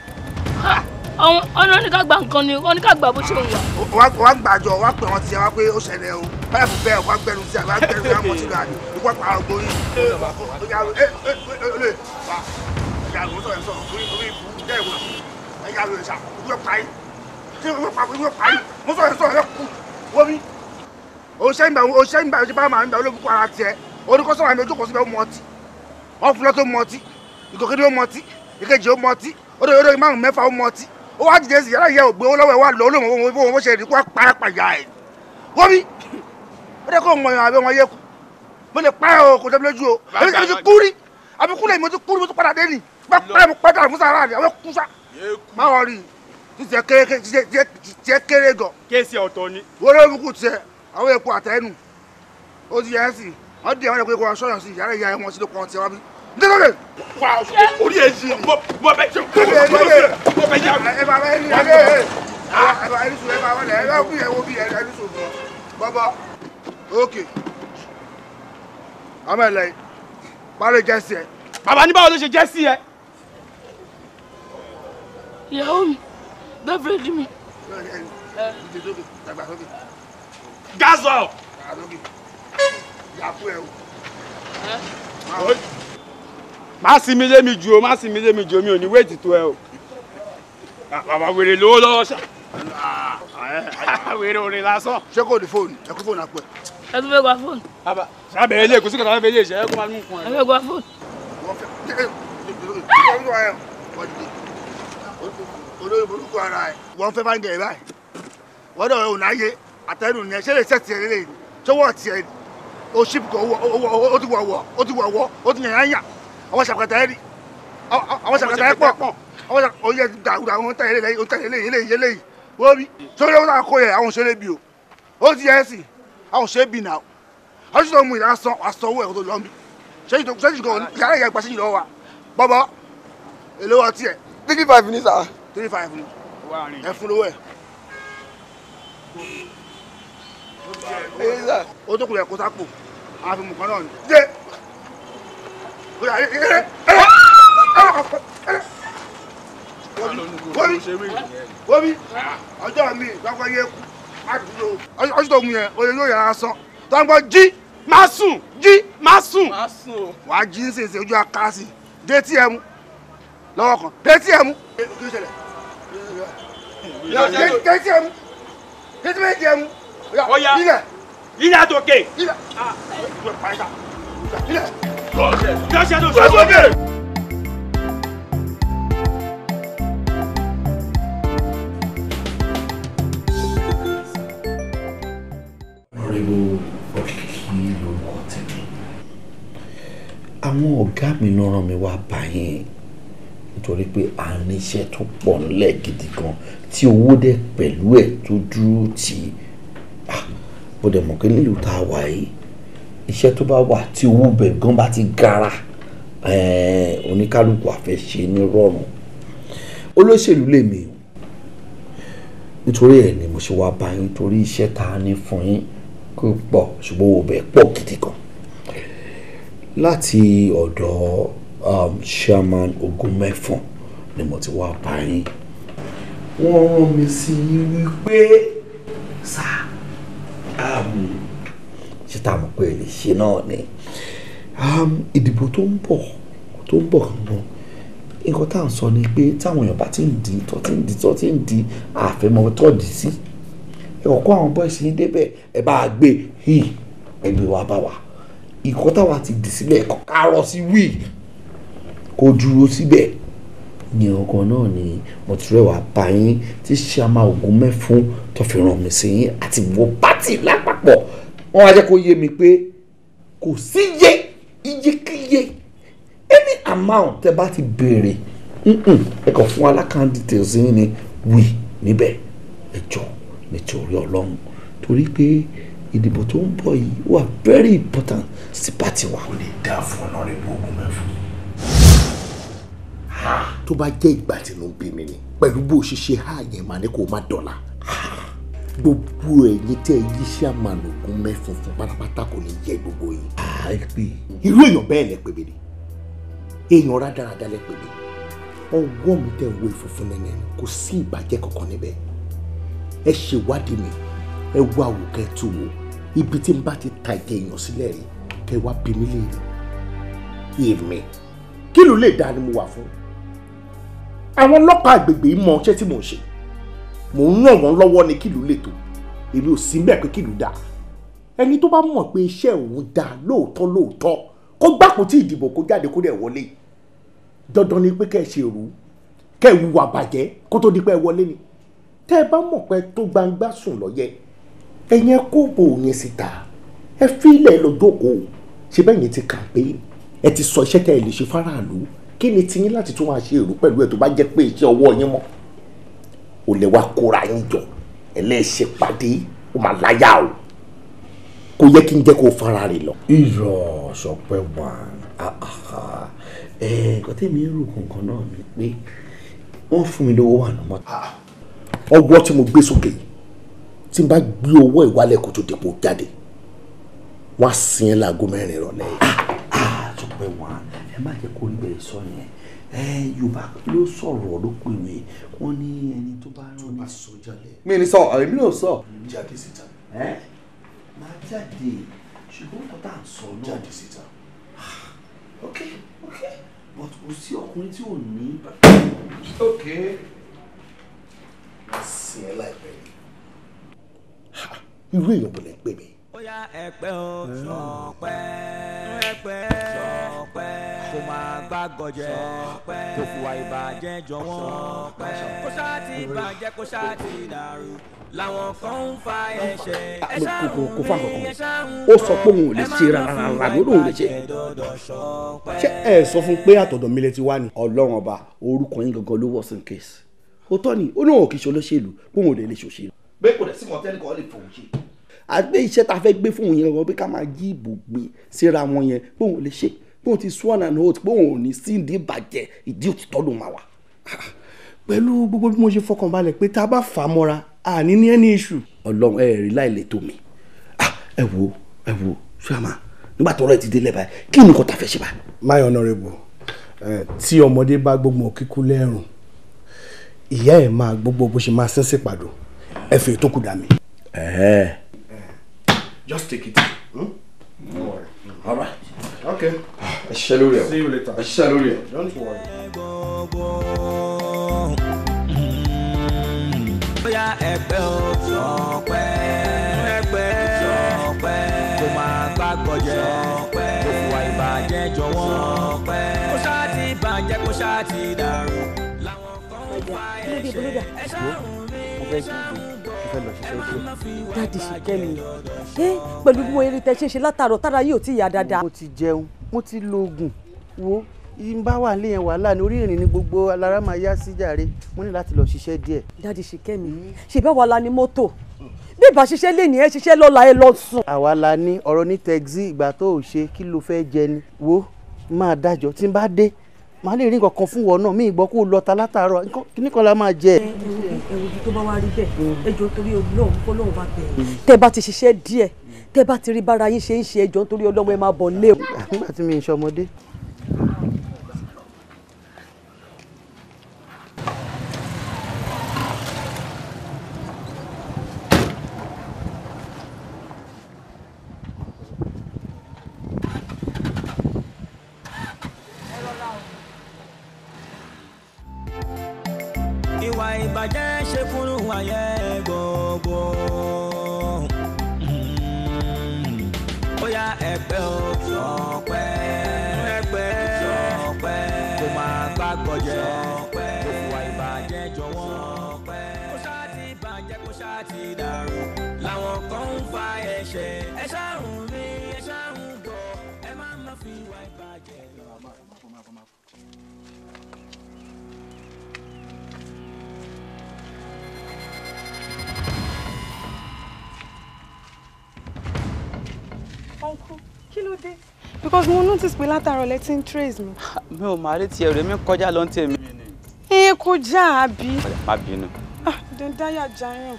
ọ̀nà oníkàgbà nǹkan ni oníkàgbà bó ṣe wà. wà gbàjọ wà pè wọn ti ṣe wá pé ó ṣẹlẹ̀ o báyìí fún bẹ́ẹ̀ wà gbẹnu sí àbá gbẹnu sí àmọ́ sílẹ̀ àdé ikú àpá àgbo yìí. òṣìṣẹ́ ìgbà òṣìṣẹ́ bá máa ń gbà olóògùn ara tiẹ̀ oníkọ́sọ́ àmì ojú kò síbẹ̀ ó mọ ọtí wọ́n fún lọ́tọ́ mọ ọtí ìkòkèdè ó mọ ọtí ìkejì ó mọ ọtí odò márùn mẹ́fà ó mọ ọtí ó wá dìde sí yàrá ìyá ògbé owó lọ́wọ́ ẹ̀ wá lọ olóòmọ̀ bó ṣe rí kó parapàyà ẹ̀ wọ́n bí ó dẹ́ kó mọ ìyàn àbẹ́ wọn yẹ kú mo lè pa ẹ̀ o kò tẹ́ mi lójú o èmi ti kú rí àbí kú lẹ́yìn mo ti kú rí mo ti padà dé nì pẹ́ mo pẹ́ dà fún sàrà ni àwọn kú sá má wọ́n rí tiẹ̀ kéré gan. kéèsì ọ̀tọ̀ ni. wọ́n ló ń kú tiẹ̀ àwọn èkó àtẹnu ó ti yẹ ẹ́ sì wọ́n di àwọn èkó ìkó aṣọ́yàn sí yàrá ìyá ẹ̀ wọ́n sí ló kọ́ tiẹ̀ wá bí. nítorí orí ẹ̀ yìí mo bẹ jẹ mo bẹ jẹ. ẹ bá bẹ ní ẹ bá ẹni sùn ẹ bá wọlé ẹ bá kú yẹ wo bí ẹni sùn fún ọ bọ́bọ́ ókè ọmọ ẹ lẹ́yìn bá lè jẹ́ sí ẹ. bàbá ní báwo ló ṣe jẹ́ sí ẹ ìyàwó mi girlfriend mi. Gazo. Má sì mí lé mi jù o, má sì mí lé mi jù o, mi ò ní wéètì tó ẹ o. Bàbá wèrè lówó lọ́wọ́ ṣá. Wèrè orin lásán. Ṣé kò ní fóònù? Ẹ kú fóònù àpẹ. Ẹ tún fẹ́ gba fóònù. Sábẹ̀rẹ̀ ilé ìkùsí kàtà fẹ́ ilé ìṣẹ́ ẹ̀kú máa mú fún ẹ. Ẹ fẹ́ gba fóònù. Olórí burúkú ara ẹ̀. Wọ́n fẹ́ bá ń gẹ̀ ẹ́ báyìí. Wọ́n dọ̀ ọ̀ náà yé àtẹnu ni ẹ ṣe lè ṣẹ́ẹ̀tì ẹ̀ lélẹ̀ ṣé wọ́n ti ẹ̀ o ṣíp kan ó ti wọ̀wọ̀ ó ti wọ̀wọ̀ ó ti yàn yàn àwọn ṣàkàtà ẹ̀ rí àwọn ṣàkàtà ẹ̀ pọ̀ àwọn oyè dàrúdà àwọn tẹ̀lé eléyìí wọ́n bí sórí ọ̀hún náà kó yẹ àwọn òṣèré bí o ó ti yẹ ẹ́ sì àwọn òṣèré bí nà àwọn ṣètò ọmọ ìlà sanwó ẹ̀kọ́ tó lọ́ bí ṣéjì kan yàrá ìyá ìpàṣẹ ìlọ́wọ́ wa bọ́bọ́ èlò ọtí ẹ̀ 35 ní sà. 35 ní ẹ fún lówó ẹ̀. ó tó kù yẹ kó sápò àwọn àfihàn kan náà ni. jẹ́ wọ́n bí ọjọ́ mi gbàgbọ́ yẹ kú àdúgbò ọjọ́ tó mú yẹn olè yóò yàrá sán tó ń gbọ́ jí má sùn jí má sùn wà á jí nísinsìnyí ojú akásí dé tí ẹ mú lọ́wọ́ kan dé tí ẹ mú dé tí ẹ mú dé tí méjì ẹ mú Oya ilẹ̀ àtòkè. Ilẹ̀. Lọ́sẹ̀ tó sọ́kè. Honorable Òkìkí lórúkọ tèmi. Àwọn ọ̀gá mi ló rán mi wá báyìí nítorí pé a ní iṣẹ́ tó pọ̀ nílẹ̀ gidi gan tí owó dẹ̀ pẹ̀lú ẹ̀ tó dúró tì í. Bó dẹ̀ mọ̀ pé nílùú tá a wà yìí iṣẹ́ tó bá wà tí owó bẹ̀ gan bá ti gara oníkálukú àfẹ́ ṣe ní rọrùn. Olóṣèlú lèmi nítorí ẹ̀ ni mo ṣe wá báyìí nítorí iṣẹ́ tá a ní fún yín kó pọ̀ ṣùgbọ́n owó bẹ̀ pọ̀ gidi gan. Láti ọ̀dọ̀ chairman Ogunmẹ́fọ̀n ni mo ti wá báyìí. Wọ́n rán mi sí wípé sáà ṣe tá a mọ̀ pé lè ṣe náà ni ìdìbò tó ń bọ̀ gangan nǹkan tá à ń sọ ni pé táwọn èèyàn bá ti ń di àfẹ́mọ́ tó dì sí ẹ kọ́kọ́ àwọn bọ́ọ̀sì yín débẹ̀ ẹ bá a gbé ẹgbẹ́ wa bá wa nǹkan táwa ti dì sílẹ̀ kárọ̀ sí wí kó dúró síbẹ̀ ní ọkàn náà ni mo ti rẹwà bá yín tí Ṣàmà Ògúnmẹ́fún tó fi ràn mí sí yín àti wo pátì lápapọ̀ wọ́n wá jẹ́ kó yé mi pé kò sí iyekíye any amount tẹ́ bá ti béèrè ẹ kàn fún alákàn details yín ni wí níbẹ̀ ẹ jọ nítorí Ọlọ́run torí pé ìdìbò tó ń bọ̀ yìí wà very important sí pàtì wa. kò lè dá fún Honorable Ògúnmẹ́fún. tó bá jẹ́ ìgbà tí ló ń bí mi ni pẹ̀lú bó ṣe ṣe há yẹn máa ní kó má dọ̀la gbogbo ẹ̀yin tẹ́ yí Chairman Ògúnmẹ́fún fún pátápátá kò ní yẹ gbogbo yìí. irú èèyàn bẹ́ẹ̀ lẹ pè mí ni èèyàn rádaràda lẹ pè mí ọwọ́ mi tẹ̀ ń wo ìfúnfún nẹ́nẹ́ kò sí ìbàjẹ́ kankan níbẹ̀ ẹ ṣèwádìí mi ẹ wá wò kẹ́ tó wò ibi tí n bá ti ta ìjẹ èèyàn sílẹ̀ rí kẹ́ wá bí mi léèrè èmi kí ló lè dá ni mo wà fún àwọn ọlọ́pàá àgbègbè yìí mọ ọṣẹ́ tí mò ń ṣe mò ń ràn wọ́n lọ́wọ́ ní kí ló lè tó èmi ò sí bẹ́ẹ̀ pé kí ló dáa ẹni tó bá mọ̀ pé iṣẹ́ òun dáa lóòótọ́ kó gbàpò tí ìdìbò kó jáde kó dẹ̀ wọlé dandan ni pé kẹ́ ẹ ṣe rú kẹ́ ẹ hùwà bàjẹ́ kó tó di pé ẹ wọlé ni tẹ́ ẹ bá mọ̀ pé tó gbangba sùn lọ́yẹ ẹ̀yin kó bò yẹn síta ẹ fi ilẹ̀ lọ jókòó ṣe bẹ́ẹ̀ yẹn ti campaign ẹ ti sọ iṣẹ́ tẹ́ ẹ lè ṣe fáráàlú kí ni tiyín láti tún máa ṣe èrú pẹ̀lú ẹ̀ tó bá jẹ́ pé iṣẹ́ ọwọ́ yín mọ́ ò lè wá kóra yín jọ ẹlẹ́ṣẹ̀ pàdé ó máa láyà o kò yẹ kí n jẹ́ kó fara rẹ̀ lọ. irọ́ Ṣọpẹ́ wà nǹkan tẹ́mi rò kankan náà ni pé wọ́n fún mi lówó wà ní mọ́tò. ọwọ́ tí mo gbé sókè tí n bá gbé owó ìwálẹ̀ kó tó dépò jáde wọ́n á sin ẹ́ láago 4 ìrọ̀lẹ́. Ṣọpẹ́ wà ẹ má jẹ́ kó níbẹ̀ sọ yẹn Yorùbá ló sọ̀rọ̀ ló pè mí wọ́n ní ẹni tó bá rán ní jalè. mi ní sọ èmi náà sọ. jáde síta. máa jáde ṣùgbọ́n kọ́tà ń sọ náà. jáde síta. ok but kò sí ọkùnrin tí ò ní. ok wọ́n sin ẹ láìpẹ́ irú èèyàn bò lè pè mí. Oya ẹ̀pẹ́ o Ṣọpẹ́ ẹ̀pẹ́ Ṣọpẹ́ kó máa gbàgọ̀jẹ́ kó fìwà ìbàjẹ́ jọ wọ́n kó ṣáà ti bàjẹ́ kó ṣáà ti dàrú làwọn kan ń fa ẹ̀ṣẹ̀ kò fà kankan ó sọ pé òun ò lè ṣe rárá lórí òun lè ṣe. ṣé ẹ sọ fún pé àtọ̀dọ̀ mi lẹ ti wá ni. Ọlọ́run ọba orúkọ yín gangan ló worst in case ó tọ́ ni ó ní òun kì í ṣe olóṣèlú pé òun ò lè ṣòṣèlú. bẹ́ẹ̀ kò dẹ̀ sí mọ̀tẹ́nì kan lè fòun ṣe. àgbẹ̀ iṣẹ́ tá a fẹ́ gbé fún òun yẹn gangan pé ká máa yí ìbò gbé síra wọn yẹn pé òun lè ṣe pé òun ti sworn and oath pé òun ò ní sí ìdí ìbàjẹ́ ìdí òtítọ́ ló máa wà. pẹ̀lú gbogbo bí mo ṣe fọkàn balẹ̀ pé tá a bá fà á mọ́ra àní ní ẹni iṣu. Ọlọ́run ẹ rí láìlè tó mi ẹ wo ṣáàmà nígbà tọ́rọ̀ ẹ ti délẹ̀ báyìí kí ni nǹkan tá a fẹ́ ṣe báyìí. my honourable tí ọmọdé bá gbogbo kíkú lẹ́rùn ìyá ẹ̀ máa gbogbo bó ṣe máa sínsìn pàdó ẹ fi ètò kù dà mí. just take it. No worry. All right. Okay. ẹ ṣiṣẹ́ lórí ẹ. See you later. ẹ ṣiṣẹ́ lórí ẹ. Don't worry. Oya ẹ̀pẹ́ o Ṣọpẹ́ ẹ̀pẹ́ Ṣọpẹ́ kó máa gbàgọ̀jẹ́ kó fìwà ìbàjẹ́ jọ wọ́n kó ṣáà ti bàjẹ́ kó ṣáà ti dàrú làwọn kan ń fa ẹ̀ṣẹ̀ dáàdì Ṣìkẹ́mi pẹ̀lú bí mo eré tẹ ṣe ṣe látàárọ̀ tára yìí ò tí ì yá dáadáa. mo ti jẹun mo ti lo oògùn wo n bá wà nílé yẹn wàhálà ní orí ìrìn ní gbogbo alára máa yá sí jàre mo ní láti lọ ṣiṣẹ́ díẹ̀. dáàdì Ṣìkẹ́mi ṣe bẹ́ẹ̀ wà la ní mọ́tò bí ìbá ṣiṣẹ́ lè ní ẹ ṣiṣẹ́ lọ́la ẹ lọ sùn. àwa la ní ọ̀rọ̀ ní tẹ́gì ìgbà tó ò ṣe kí ló fẹ́ jẹ ni wo máa dájọ́ tí n bá dé màá lè rí nǹkan kan fún wọn náà mí ìgbọ́ kó o lọ ta látàárọ̀ kíní kan la máa jẹ. ẹ̀rù tó bá wá rí bẹ́ẹ̀ ẹjọ́ torí Ọlọ́run kó lóun bá bẹ̀rẹ̀. tẹ́ bá ti ṣiṣẹ́ díẹ̀ tẹ́ bá ti rí bára yín ṣe ń ṣe ẹjọ́ torí Ọlọ́run ẹ máa bọ̀ lé o. nígbà tí mi ń ṣọmọdé. ìwà ìbàjẹ́ ṣe kúrú wáyé gbogbo. Oya ẹ̀pẹ́ o Ṣọpẹ́ ẹ̀pẹ́ Ṣọpẹ́ kó máa gbàgọ̀jẹ́ kó fìwà ìbàjẹ́ jọ wọ́n kó ṣáà ti bàjẹ́ kó ṣáà ti dàrú làwọn kan ń fa ẹ̀ṣẹ̀ ẹ ṣáàrùn rí ẹ ṣáàrùn gbọ́ ẹ má fi ìwà ìbàjẹ́ lọ. Uncle, kí ló dé? Because mo notice pé látàárọ̀ lẹ ti ń trace mi. Mi ò máa rí tiẹ̀ rẹ̀ mi kọjá lọ ní tèmi. Kọjá àbí. Má bínú. Dandáyà jayàn.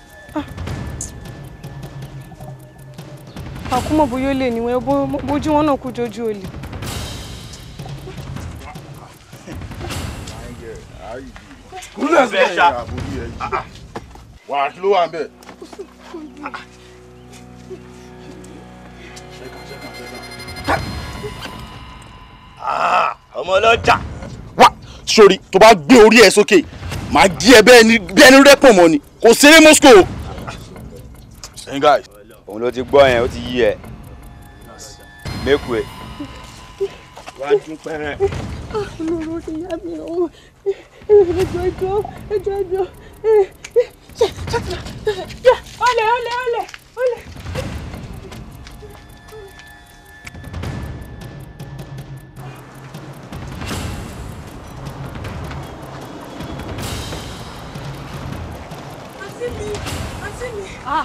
Àkúmọ̀ bóyá ó lè níwẹ̀ bójú wọn náà kú jojú olè. Kúlẹ̀ bẹ́ẹ̀ ṣá. Wà á kí ló wà ń bẹ̀? Ọmọ ọlọ́jà. Wá sórí tó bá gbé orí ẹ sókè màá gé ẹ bí ẹni rẹ́pọ̀ mọ́ ni kò ṣeré Moscow. Hey guys. Òun ló ti gbọ́ yẹn ó ti yí ẹ. Mékù ẹ. Wá tún pẹ́rẹ́. Olóró ti yá mi o. Ẹjọ́. Olè.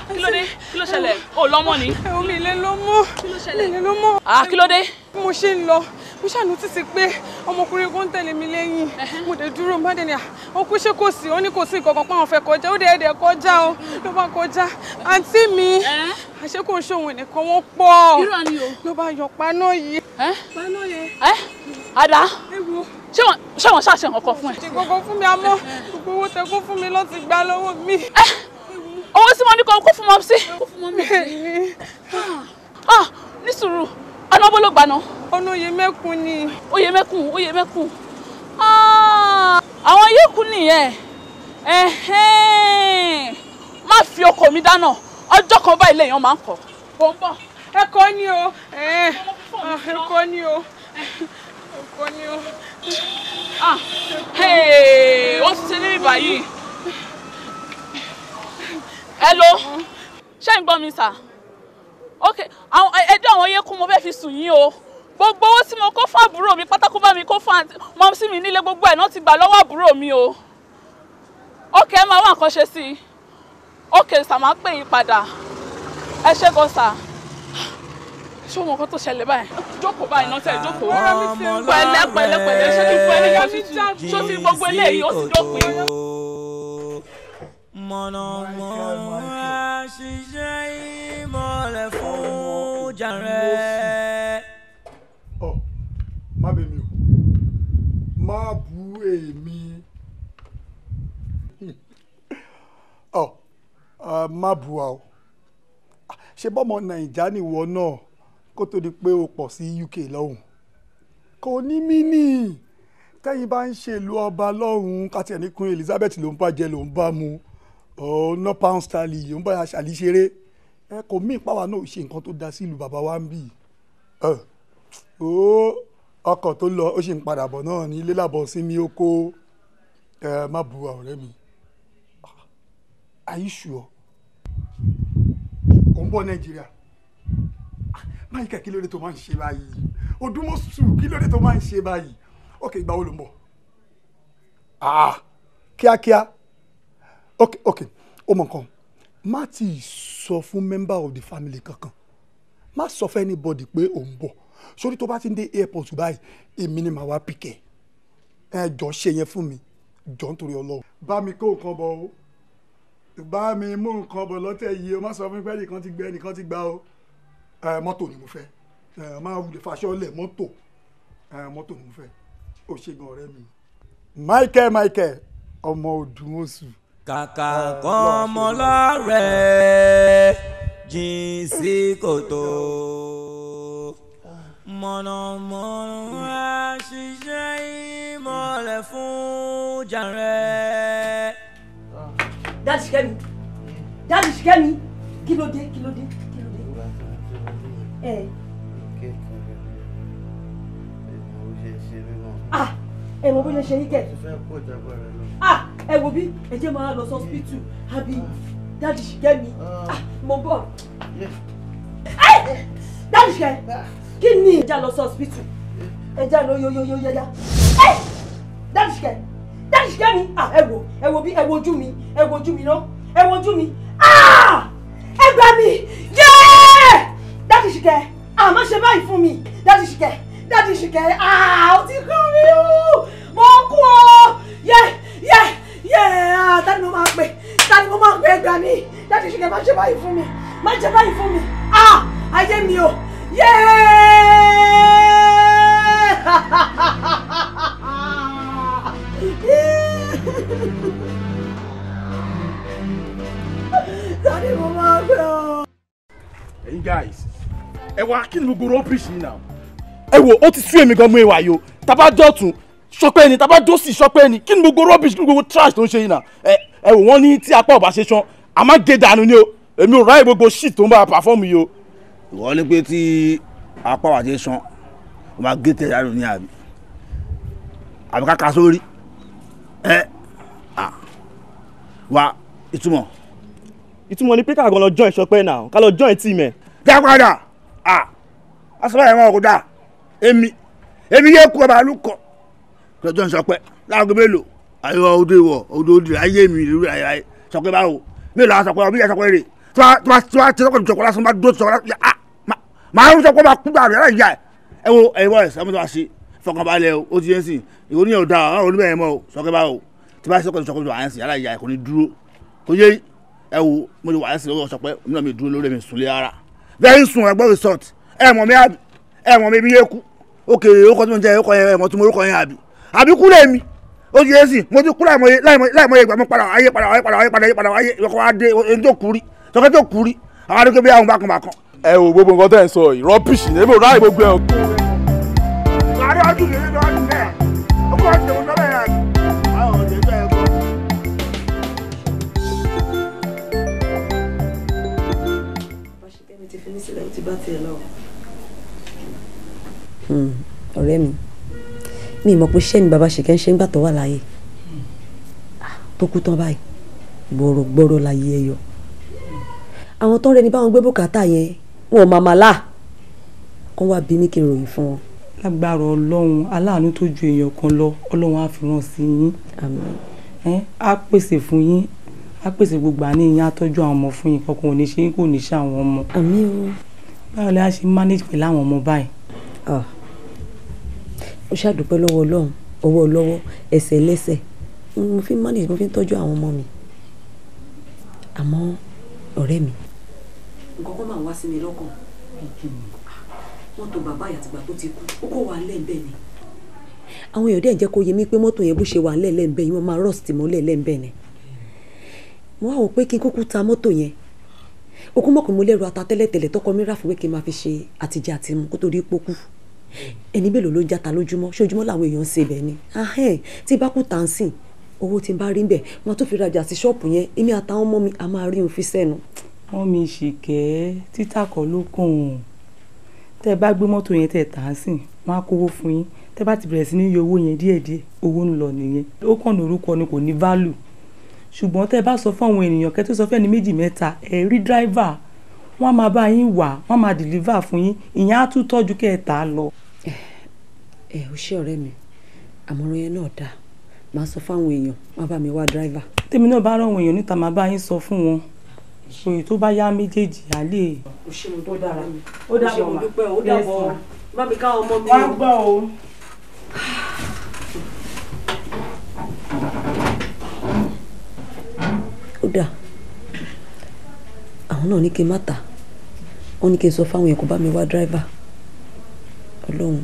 Kí ló dé? Kí ló ṣẹlẹ̀? O lọ́mọ ni? Omi ilé ló mọ́. Kí ló ṣẹlẹ̀? Ilé ló mọ́. Kí ló dé? Bí mo ṣe ń lọ, mo ṣàánú títí pé ọmọkùnrin kan ń tẹ̀lé mi lẹ́yìn. Mo dẹ̀ dúró bá dẹ̀ ní ó kú ṣé kò sí, ó ní kò sí nǹkan kan pé àwọn fẹ́ kọjá, ó dẹ̀ kọjá o, ló bá kọjá. Àǹtí mi, àṣé kò ń ṣòwò nìkan wọ́n pọ̀. Irọ́ ni o. Ló bá yọ paná yìí. Paná yẹn. Ada. Ewu ṣé wọn ṣàṣẹ nǹkan fún ẹ. ìkọ̀kọ̀ fún mi àmọ́ gbogbo owó tẹ kó fún mi ló ti gbà lọ́wọ́ mi. owó tí mo ní kó fún mọ́ sí. ní sùúrù ọ̀nà bó ló gbà náà. ọ̀nà Oyèmẹ́kùn ni. Oyèmẹ́kùn. àwọn yẹ́kùn nìyẹn. má fi ọkọ mi dáná ọjọ́ kan báyìí lèèyàn máa ń kọ́. bọ̀ ń bọ̀. ẹ̀kọ́ ni o ẹ̀kọ́ ni o ẹ̀kọ́ ni o. ó ti ṣe níbi báyìí. hello ṣé ń gbọ́ mi sà? ok ẹjọ́ àwọn yẹ́kùn mo fẹ́ fi sùn yín o. gbogbo owó tí mo kó fún àbúrò mi pátákó bá mi kó fún mọ́ sí mi nílé gbogbo ẹ̀ náà ti gbà lọ́wọ́ àbúrò mi o. ok ẹ máa wá nǹkan ṣe sí i. ok sà máa pè yín padà. ẹ ṣé gan sà. ṣé wọn kan tó ṣẹlẹ̀ báyìí? jókòó báyìí náà tẹ̀ jókòó. pẹ̀lẹ́ ṣé kí n fẹ́ níyà tútù ṣó ti gbogbo eléyìí ó ti dópin. mọ̀nàmọ́ná ṣiṣẹ́ ìmọ̀lẹ̀ fún jàre. má bẹ̀ mí o má bú èmi má bú wa o ṣé bọ́mọ nàìjà nìwọ náà kó tó di pé o pọ̀ sí UK lọ́hùn kò ní mí nì tẹ́yìn bá ń ṣèlú ọba lọ́hùn káti ẹ̀ ní Queen Elizabeth ló ń bá jẹ ló ń bá mu ọ̀nà pound sterling ló ń bá ṣàlìṣeré ẹ kò mí ìpáwá náà ṣe nǹkan tó da sílùú bàbá wa ń bì ọkọ̀ tó lọ ó sì ń padà bọ̀ náà ní ilé làbọ̀ sí mi ó kó má bu ọ̀rẹ́ mi are you sure ò ń bọ̀ Nàìjíríà máyíkà kí ló dé tó máa ń ṣe báyìí Odúmọ̀ṣù kí ló dé tó máa ń ṣe báyìí ok ìgbà wo ló ń bọ̀ kíákíá ok ó mọ̀ nǹkan má ti sọ fún member of the family kankan má sọ fún anybody pé ò ń bọ̀ sórí tó bá ti ń dé airport báyìí èmi ni màá wá pìkẹ́ ẹ jọ ṣe yẹn fún mi jọ nítorí Ọlọ́run. bá mi kó nǹkan bọ̀ o bá mi mú nǹkan bọ̀ lọ́tẹ̀ yìí o má sọ fún mi pé ẹnìkan ti gbẹ ẹnìkan ti gbà o mọ́tò ni mo fẹ́ máa wulẹ̀ faṣọ lẹ̀ mọ́tò ni mo fẹ́ ó ṣe gan ọ̀rẹ́ mi. Michael ọmọ Odùmọ̀ṣù. kàkà kan ọmọ lọ́rẹ̀ jìn sí kòtò mọ̀nàmọ́ná ṣiṣẹ́ ìmọ̀lẹ̀ fún jàre. Dáàdì Ṣìkẹ́mi kí ló dé. ẹ mọ bó ṣe ṣe yín kẹ. ẹ wo bí ẹ jẹ́ máa lọ sí hospital àbí Dáàdì Ṣìkẹ́mi mo bọ̀. Dáàdì Ṣìkẹ́ kí ni ẹ já lọ sí hospital ẹ já lọ yóyóyóyá. Dáàdì Ṣìkẹ́mi ẹ wo bí ẹ wojú mi náà ẹ wojú mi. ẹ gbà mí Dáàdì Ṣìkẹ́ má ṣe báyìí fún mi Dáàdì Ṣìkẹ́ ó ti kú mi o mo kú o tani mo máa pè ẹ gbà mí Dáàdì Ṣìkẹ́ má ṣe báyìí fún mi ayé mi o tani mo máa pè o. Hey guys ẹ wá kí ni gbogbo rọ́bìṣì yìí náà. ẹ wo ó ti sú èmi gan mú ìwà yìí o tábà dọ̀tún ṣọpẹ́ ni tábà dọ̀sì ṣọpẹ́ ni kí ni gbogbo rọ́bìṣì kí ni gbogbo trash tó ń ṣe yìí náà. ẹ wò wọ́n ní tí apá ọ̀bà ṣe ṣan a máa gé dànù ni o èmi ò ráyè gbogbo shit tó ń bá pàfọ́ọ̀mù yìí o. ìwọ ní pé tí apá wà ṣe ṣan o máa gé tẹ̀ dànù ní àbí káka sórí wa ìtumọ̀ ni pé ká gan lọ join ṣọpẹ́ náà ká lọ join team ẹ̀. já padà asọ́lá ẹ̀wọ̀n kò dáa èmi yé kú ọba lukọ lọ́jọ́ ń sọpẹ́ láàgọ́ mélòó ayọ̀ odò ìwọ̀ odò òdì ayé mi ìrírí ayé sọpẹ́ báwo mélòó àwọn sọpẹ́ ọbí yẹn sọpẹ́ rè tí wọ́n ti sọpẹ́ ìjọkọ̀ lásán bá dúró sọpẹ́ lásán máa ń sọpẹ́ máa kú gbàgbé láì yá ẹ wo ẹ̀yin bọ́ọ̀lù ẹ̀mí tó wá sí fọkànbalẹ̀ o ó ti yẹn sìn ìwọ ní ọ̀dà ọ̀rọ̀ oníbẹ̀ yẹn mọ́ o sọpẹ́ báwo tí bá sọpẹ́ ìjọkọ̀ wà yẹn sìn yàrá ìyá ẹ̀ kò ní dúró kò yé ẹ wo mo lè wà yẹn sìn lọ́wọ́ sọpẹ́ mi náà mi dúró lórí mi sùn lé ara very soon ẹgbẹ́ resort ẹ mọ̀ mi àbí ẹ mọ̀ mi bí yé kú òkè orúkọ tí mo jẹ orúkọ yẹn ẹ mọ̀ tí mo orúkọ yẹn àbí àbí kúlẹ̀ mi ó ti yẹ sí mo ti kú láìmọye ìgbà mo padà ayé ìyọkọ̀ wa dé ẹni tó kú rí tọ́kẹ́ tó kú rí àwọn adókè bí àwọn bákan bákan. ẹ wo gbogbo nǹkan tẹ́ ẹ sọ yìí rọ́bìṣì ní ebi ò ráàyè gbogbo ẹ̀ o. àárẹ̀ ọdún yìí ló ń bẹ̀ ó kọ́ ọ̀sẹ̀ òun lọ́bẹ̀ yẹn. àwọn ọ̀dẹ̀ bẹ́ẹ̀ kọ́. ọ̀rẹ́ mi mọ̀ pé ṣẹ́ ni bàbá ṣèkẹ́ ń ṣe ń gbà tó wà láyé tó kú tán báyìí gbòòrò láyé ẹyọ àwọn tó ń rẹni báwọn gbé bùkátà yẹn wọn ò màmá là kó wá bí mi kí n ròyìn fún wọn. lágbára ọlọ́run aláàánú tó ju èèyàn kan lọ ọlọ́run á fi ràn sí yín á pèsè fún yín á pèsè gbogbo àní yín á tọ́jú àwọn ọmọ fún yín kankan ò ní ṣe kò ní ṣe àwọn ọmọ. àmín o. báwo la ṣe manage pẹ̀lú àwọn ọmọ báyìí. ó ṣàdúpẹ́ lọ́wọ́ ọlọ́run ọwọ́ lọ́wọ́ ẹsẹ̀ lẹ́sẹ̀ mo fi manage mo fi ń tọ́jú àwọn ọmọ mi àmọ́ ọ̀rẹ́ mi. nǹkan kan máa wá sí mi lọ́kàn mọ́tò bàbá àyàtìgbà tó ti kú ó kó wà lẹ́ẹ̀bẹ̀ ni àwọn èèyàn dẹ̀ jẹ́ kó yé mi pé mọ́tò yẹn bó ṣe wà lẹ́ẹ̀bẹ̀ yìí wọ́n máa rọ́ọ̀sì mọ́lẹ̀ lẹ́ẹ̀bẹ̀ ni mo wá wò pé kí n kúkú ta mọ́tò yẹn okú mọ̀kùn mo lẹ́rù ata tẹ́lẹ̀tẹ́lẹ̀ tọkọ mi ráfùwé kí n máa fi ṣe àtijọ́ àti mu kó tó rí pókú ẹni mélòó ló játa lójúmọ́ ṣojúmọ́ làwọn èèyàn ń ṣe bẹ́ẹ̀ ni tí bá kú tà ń sìn owó tí n bá rí bẹ́ẹ̀ wọ́n tó fi rajà sí ṣọ́ọ̀pù yẹn èmi àtàwọn ọmọ mi a máa rí òun fi sẹ́nu. wọ́n mi ṣìkẹ́ títà kọ́ ló kàn án tẹ́ ẹ bá gbé mọ́tò yẹn tẹ́ ẹ tà á sìn wọ́n á kówó fún yín tẹ́ bá ti bẹ̀rẹ̀ sí ní yọ owó yẹn díẹ̀díẹ̀ owó ń lọ nìyẹn ó kàn ní orúkọ ni kò ní value ṣùgbọ́n tẹ́ ẹ bá sọ fún àwọn ènìyàn kẹ́ tó sọ fẹ́ni méjì mẹ́ta ẹ̀ rí driver wọ́n á máa bá yín wà wọ́n á máa deliver fún yín ìyẹn á tún tọ́jú kẹ́ ẹ tà á lọ. ó ṣe ọ̀rẹ́ mi àmọ̀ràn yẹn náà dáa máa sọ fáwọn èèyàn máa bá mi wá driver. tèmi náà bá rán àwọn èèyàn níta máa bá yín sọ fún wọn òye tó bá yá méjèèjì á lè. o ṣe mo tó dára ó dàbọ̀ mo dúpẹ́ ó dàbọ̀ bá mi ká ọmọ mi. wá gbọ́ o. ó dà àwọn náà ní kí n má ta wọ́n ní kí n sọ fáwọn èèyàn kó bá mi wá driver ọlọ́run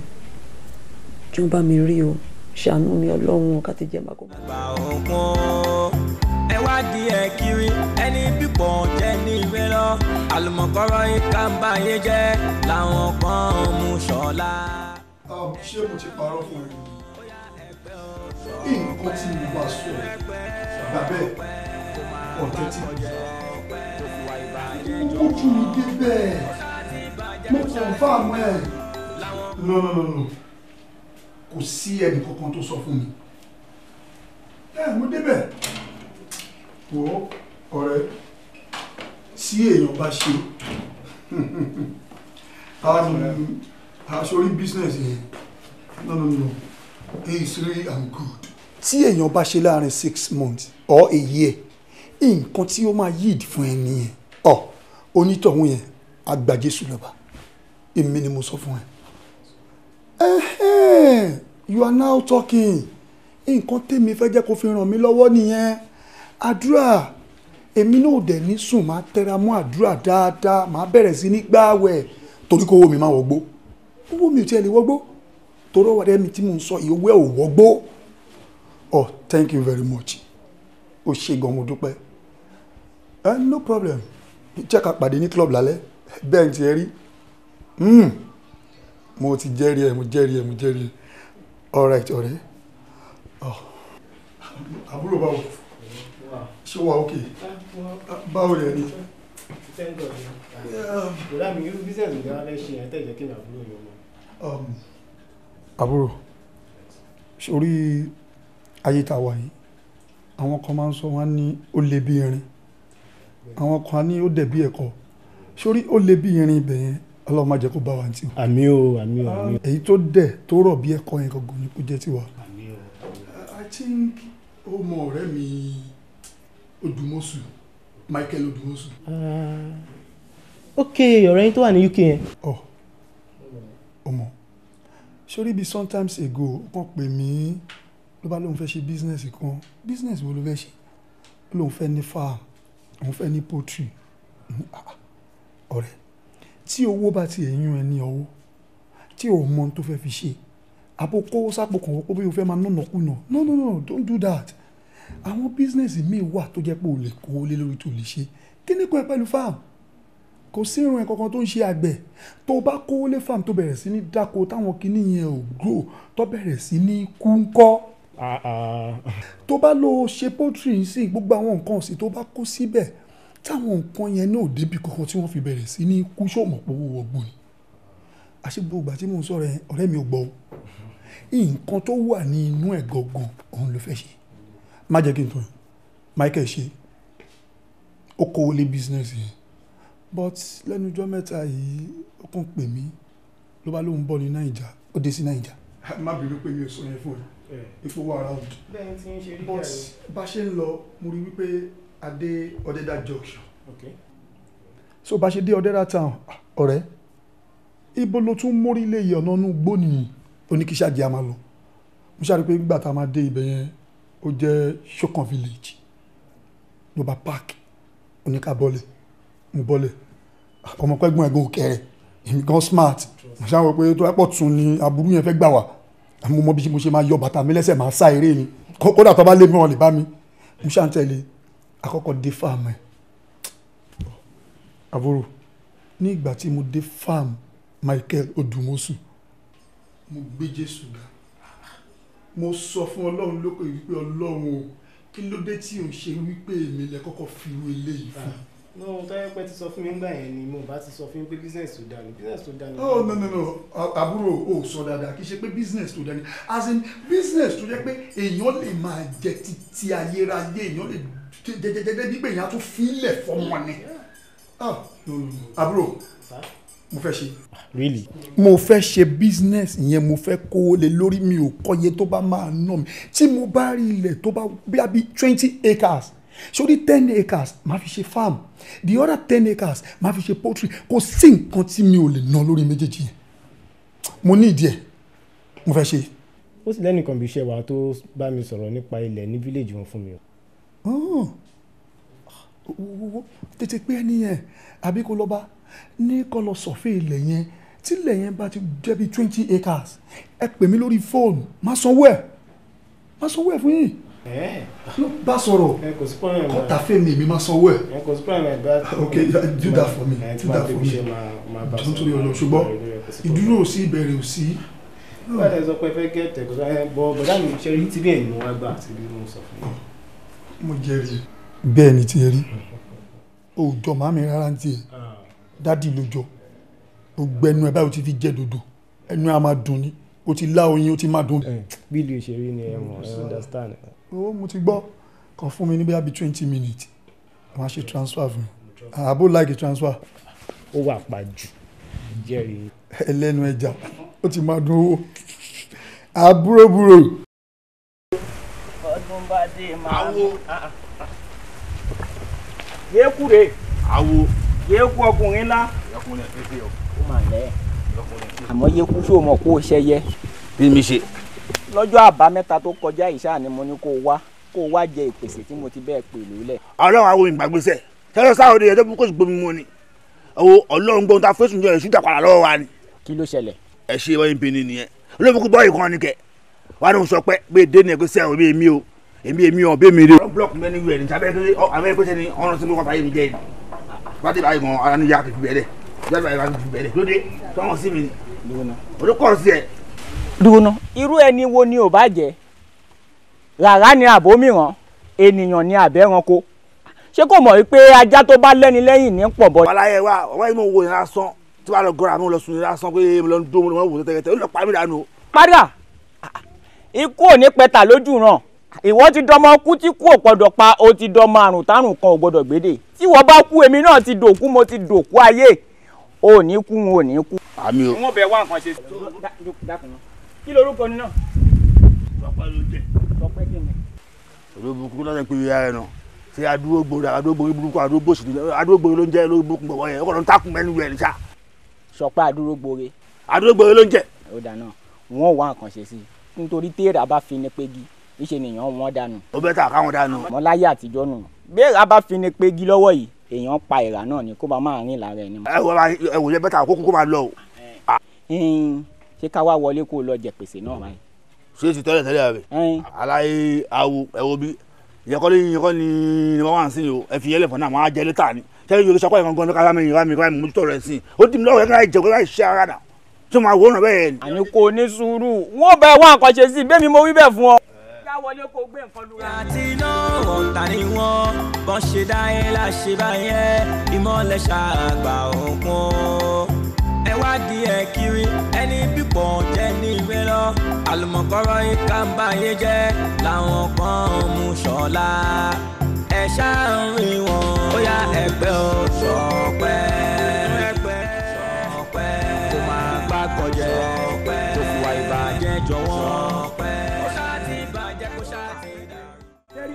tí wọ́n bá mi rí o ṣàánú mi ọlọ́run ká ti jẹ́ máa kó. ẹ wá di ẹ kiri ẹni pípọ̀ jẹ́ ní ìwé lọ àlùmọ̀kọ́rọ́ ìka ń bá yé jẹ́ làwọn kan mú ṣọlá. ṣé mo ti parọ́ fún ẹ nǹkan tí mo bá sọ bàbá ọ̀tẹ́ tí mo ojú mi débẹ̀ mo kàn fáàmù ẹ̀ no kò sí ẹnì kankan tó sọ fún mi mo débẹ̀ wò ọ̀rẹ́ tí èèyàn bá ṣe aṣorí business yẹn no it's really and good. tí èèyàn bá ṣe láàrin 6 months or a year nǹkan tí ó máa yíìd fún ẹ nìyẹn onítọ̀hún yẹn àgbà Jésù lọ́ba èmi ni mo sọ fún ẹ. You are now talking. Nǹkan tèmi fẹ́ jẹ́ kó fi ràn mí lọ́wọ́ nìyẹn. Àdúrà èmi náà dẹ̀ ní sùn máa tẹra mọ́ àdúrà dáadáa máa bẹ̀rẹ̀ sí ní gbààwẹ̀ torí kó owó mi máa wọgbó. Owó mi ò tiẹ̀ lè wọgbó torí ọwọ́ rẹ̀ mi tí mò ń sọ ìwé ò wọgbó. Thank you very much. O ṣe gan mo dúpẹ́. No problem. Jẹ́ ká pàdé ní club lálẹ́ bẹ́ẹ̀ ti ẹ rí. Mo ti jẹ́rìí ẹ̀ mo jẹ́rìí ẹ̀. All right ọ̀rẹ́. Àbúrò báwo ṣé wà ókè báwo rẹ̀ ni. Àbúrò sórí ayé tá a wà yìí àwọn kan máa ń sọ wọn ní ó le bí irin àwọn kan ní ó dẹ̀ bí ẹ̀kọ́ sórí ó le bí irin ibẹ̀ yẹn Ọlọ́run má jẹ́ kó bá wa ní tiwa. Àmín o àmín o àmín. Èyí tó dẹ̀ tó rọ̀ bí ẹ̀kọ́ yẹn gangan ni kó jẹ́ tiwa. Àmín o. I think ó mọ ọ̀rẹ́ mi Odùmọ̀ṣù Michael Odùmọ̀ṣù. Ok ọ̀rẹ́ yín tó wà ní UK yẹn. Ọmọ sórí bí sometimes ago wọ́n pè mí ló bá lóun fẹ́ ṣe business kan business wo ló fẹ́ ṣe lóun fẹ́ ní farm òun fẹ́ ní poultry ọ̀rẹ́ tí owó bá ti ẹ̀yìn ẹ ní ọwọ́ tí ò mọ tó fẹ́ fi ṣe àbò kó sápò kan wọ́pọ̀ bí o fẹ́ máa nọ̀nàkúnà no don't do that. Àwọn bísínẹ́sì míì wà tó jẹ́ pé o lè kó lé lórí tó lè ṣe kí ni kò ẹ pẹ̀lú farm kò sí irun ẹ̀ kankan tó ń ṣe àgbẹ̀ tó bá kó lé farm tó bẹ̀rẹ̀ sí ní dáko táwọn kinní yẹn ò grow tó bẹ̀rẹ̀ sí ní kú ńkọ́ tó bá lọ ṣe poultry sí gbogbo àwọn nǹkan ọ̀sìn tó bá kó síbẹ̀ táwọn nǹkan yẹn náà débi kankan tí wọ́n fi bẹ̀rẹ̀ sí ní kú ṣòmọ̀ owó ọgbọ́n ni àṣegbó ìgbà tí mò ń sọ̀rọ̀ ọ̀rẹ́ mi ò gbọ́ nǹkan tó wà ní inú ẹ̀ gangan òun ló fẹ́ ṣe má jẹ́ kí n tún Michael ṣe ó kówó lé business yẹn but lẹ́nu ọjọ́ mẹ́ta yìí ó kàn pè mí ló bá lóun bọ̀ ní Naija ó dé sí Naija. má bínú pé mi ò sọ yẹn fún ẹ ipò wà around but bá ṣe ń lọ mo rí wípé a dé Ọ̀dẹ́dà junction so bá ṣe dé Ọ̀dẹ́dà town ọ̀rẹ́ ibo ló tún mórí lé yìí ọ̀nà inú gbó nìyí oníkíṣàjì a máa lọ mo ṣàrí pé nígbà tá a máa dé ibẹ̀ yẹn ó jẹ́ Shokan village ló bá park oníkà bọ́lẹ̀ mo bọ́lẹ̀ ọmọ pẹ́gbọ́n ẹ̀gbọ́n òkèrè èmi gan smart mo ṣàwọn pé tó ẹ̀pọ̀ tún ni aburú yẹn fẹ́ gbà wá mo mọ bí mo ṣe máa yọ bàtà mi lẹ́sẹ̀ máa sá eré ni kódà tó bá lé mi wọn lè bá mi mo ṣàǹtẹ̀lé àkọ́kọ́ dé farm ẹ̀ àbúrò ní ìgbà tí mo dé farm Michael Odumosu mo gbé Jésù ga mo sọ fún Ọlọ́run lókè wípé Ọlọ́run o kí ló dé tí ò ń ṣe wípé èmi lẹ kọ́kọ́ fi irú eléyìí fún. no tọ́yẹ́ pẹ́ ti sọ fún mi ńgbà yẹn ni mo bá ti sọ fún mi pé business tó dáa ni business tó dáa ni. oh no àbúrò o sọ dáadáa kì í ṣe pé business tó dáa ni as in business tó jẹ́ pé èèyàn lè máa jẹ títí ayérayé èèyàn lè jẹjẹjẹjẹ bí pé èèyàn tún fílẹ̀ fọmọ ni. àbúrò mo fẹ́ ṣe. really. mo fẹ́ ṣe business yẹn mo fẹ́ kó lè lórí mi ò kọ́yé tó bá máa ná mi tí mo bá rí ilẹ̀ tó bá bí 20 acres sórí 10 acres máa fi ṣe farm the other 10 acres máa fi ṣe poultry kò sí nǹkan tí mi ò lè ná lórí méjèèjì yẹn mo ní ìdí ẹ̀ mo fẹ́ ṣe. ó sì lẹ́nìkan bí iṣẹ́ wa tó bá mi sọ̀rọ̀ nípa ilẹ̀ ní village wọn fún mi o. tètè pé ẹni yẹn àbí kó lọ bá ní kó lọ sọ̀fẹ́ ilẹ̀ yẹn tí ilẹ̀ yẹn bá ti jẹ́ bí 20 acres ẹ pè mí lórí fóònù má sanwó ẹ̀ fún yín bá sọ̀rọ̀ kọ́ta fẹ́ mi èmi má sanwó ẹ̀. ok do that for me don't worry ọlọ ṣùgbọ́n ìdúró ò sí ìbẹ̀rẹ̀ ò sí. báyìí ẹ sọ pé fẹ́ gẹ̀ẹ́tẹ̀ kó sáyẹn bọ́ bọ̀dá mi ṣe rí tí bí ẹ̀yìn wọn gbà àti bí wọ́n sọ fún mi. mo jẹ́rìí bẹ́ẹ̀ ni tiẹ̀ rí òòjọ́ màmí rárá ń tiẹ̀ dádì lójó o gbẹnu ẹ báyìí o ti fi jẹ dodo ẹnu ẹ a máa dùn ni o ti lá oyin o ti máa dùn. bí ìlú ìṣeré ni ẹ mọ̀ ẹ understand. o mo ti gbọ́ kàn fún mi ní bí i 20 minutes wọ́n á ṣe transfer fún mi àbó like transfer. ó wà pa jù jẹ́rìí. ẹlẹ́nu ẹja ó ti máa dùn owó àbúrò. ọdún bá dé máa wo yékùrè àwo yéku ọkùnrin ńlá. ó mà lẹ́ àmọ́ yéku ṣó mọ̀ kó o ṣẹyẹ. bí mi ṣe. lọ́jọ́ àbámẹ́ta tó kọjá ìṣá ni mo ní kó o wá jẹ ìpèsè tí mo ti bẹ́ẹ̀ pè lólẹ̀. ọlọ́run àwọn ìgbàgbésẹ̀ tẹ́lẹ̀ sáà òde ẹ̀dọ́ kó sì gbomi mu ni ọlọ́run gbọ́n ta fẹ́sùn jọ ìṣújà padà lọ́wọ́ wa ni. kí ló ṣẹlẹ̀. ẹ ṣe wọ́n ń pinni nìyẹn olóòfin bọ́ọ̀lì kan ni kẹ̀ wà ní sọ pé bẹ́ẹ̀ dé ní ẹgbẹ́ sí àwọn èmi o èmi ọ̀ bẹ́ẹ̀ mi rí. blọọkì mẹ́ni wẹ̀ ní sábẹ́ pé ni ọ̀run tí mo kọ́ fàyè mi jẹ́ ni bá ti báyìí gan ara ní yá kìí fi bẹ̀rẹ̀ jáde báyìí kìí fi bẹ̀rẹ̀ lóde tọ́wọ́n sí mi ni olùkọ́ sí ẹ. dùnú irú ẹni wo ni ò bá jẹ rárá ni àbómìràn ènìyàn ni àbẹ́ranko ṣé kò mọ̀ wípé ajá tó bá lẹ́ni lẹ́yìn ní pọ̀ bọ́. aláyẹ wa ọwọ́ yìí mo wo yẹn lásán tí wàá lọ gọ́ra mi lọ sùn yẹn lásán pé mo lọ ń dó mo lọ wò tẹ́tẹ́tẹ́ ó lọ pa mí dànù. padà ikú ò ní pẹ̀tà lójú ràn ìwọ ti dọmọ kú tí kú ò gbọdọ̀ pa o ti dọmọ àrùn tárùn kan ò gbọdọ̀ gbédè tí wọ́n bá kú èmi náà ti dòkú mo ti dòkú ayé o ò ní kú n ò ní kú. àmì o. wọ́n bẹ wá nǹkan ṣe. kí lorúkọ ni náà. Tọ́pẹ́ ló jẹ́. Tọ́pẹ́ kí ni. olóbùkún náà ń pè é rẹ̀ náà ṣé adúró burúkú adúró bòsì ló ń jẹ́ lórí burúkú bọ̀wọ̀ yẹn ọkọ̀ ló ń takùn mẹ́nu rẹ̀ níṣà. Sọpẹ́ adúró gbore. Adúró gbore ló ń jẹ́. ó dáná wọn wá nǹkan ṣe sí i nítorí téèrà bá fi ní pégi níṣẹ́ nìyẹn wọn dànù. ó bẹ́ tà káwọn dànù. mọ láyé àtijọ́ nù béèrà bá fi ní pégi lọ́wọ́ yìí èèyàn pa ìrà náà ni kó bá máa rìn lára ẹni. ẹ wò yẹ bẹ́tà kókó máa lọ o. ṣé ká wá wọlé kó lọ jẹ pèsè náà báyìí. ṣé ti tẹ́lẹ̀ tẹ́lẹ̀ àbẹ̀ aláyé awo ẹ̀wọ̀ bí ìyẹ́kọ́ ni wọ́n wà ń sìn o ẹ fi yẹlẹ̀ fún náà wọ́n á jẹ létà ni ṣé yóò sọpọ̀ ìkan gan kára mi ìwà mi mú tó rẹ̀ sí ó dì mí lọ́wọ́ ẹ̀ka ìjẹ̀kọ́ láì ṣe ara dà tó máa wò ó ràn bẹ́ẹ̀ ni. àní kò ní sùúrù wọn bẹ wọn àkànṣe sí bẹ́ẹ̀ mi mo wí bẹ́ẹ̀ fún ọ. ká wọlé kó gbé nǹkan lura. àti iná ọ̀tá ni wọ́n bọ́n ṣe dáyé láṣẹ báyẹn ìmọ̀lẹ̀ ṣàgbà òkun ẹ wá di ẹ kiri ẹni pípọ̀ jẹ́ ní ìwé lọ àlùmọ̀kọ́rọ́ ìka ń báyé jẹ́ làwọn kan mú ṣọlá ẹ ṣàárín wọn ó yá ẹgbẹ́ ò ṣọpẹ́ ṣọpẹ́ kó máa gbàgbọ́ jẹ́ kó fìwà ìbàjẹ́ jọ̀wọ́ kó ṣáà ti bàjẹ́ kó ṣáà ti dà.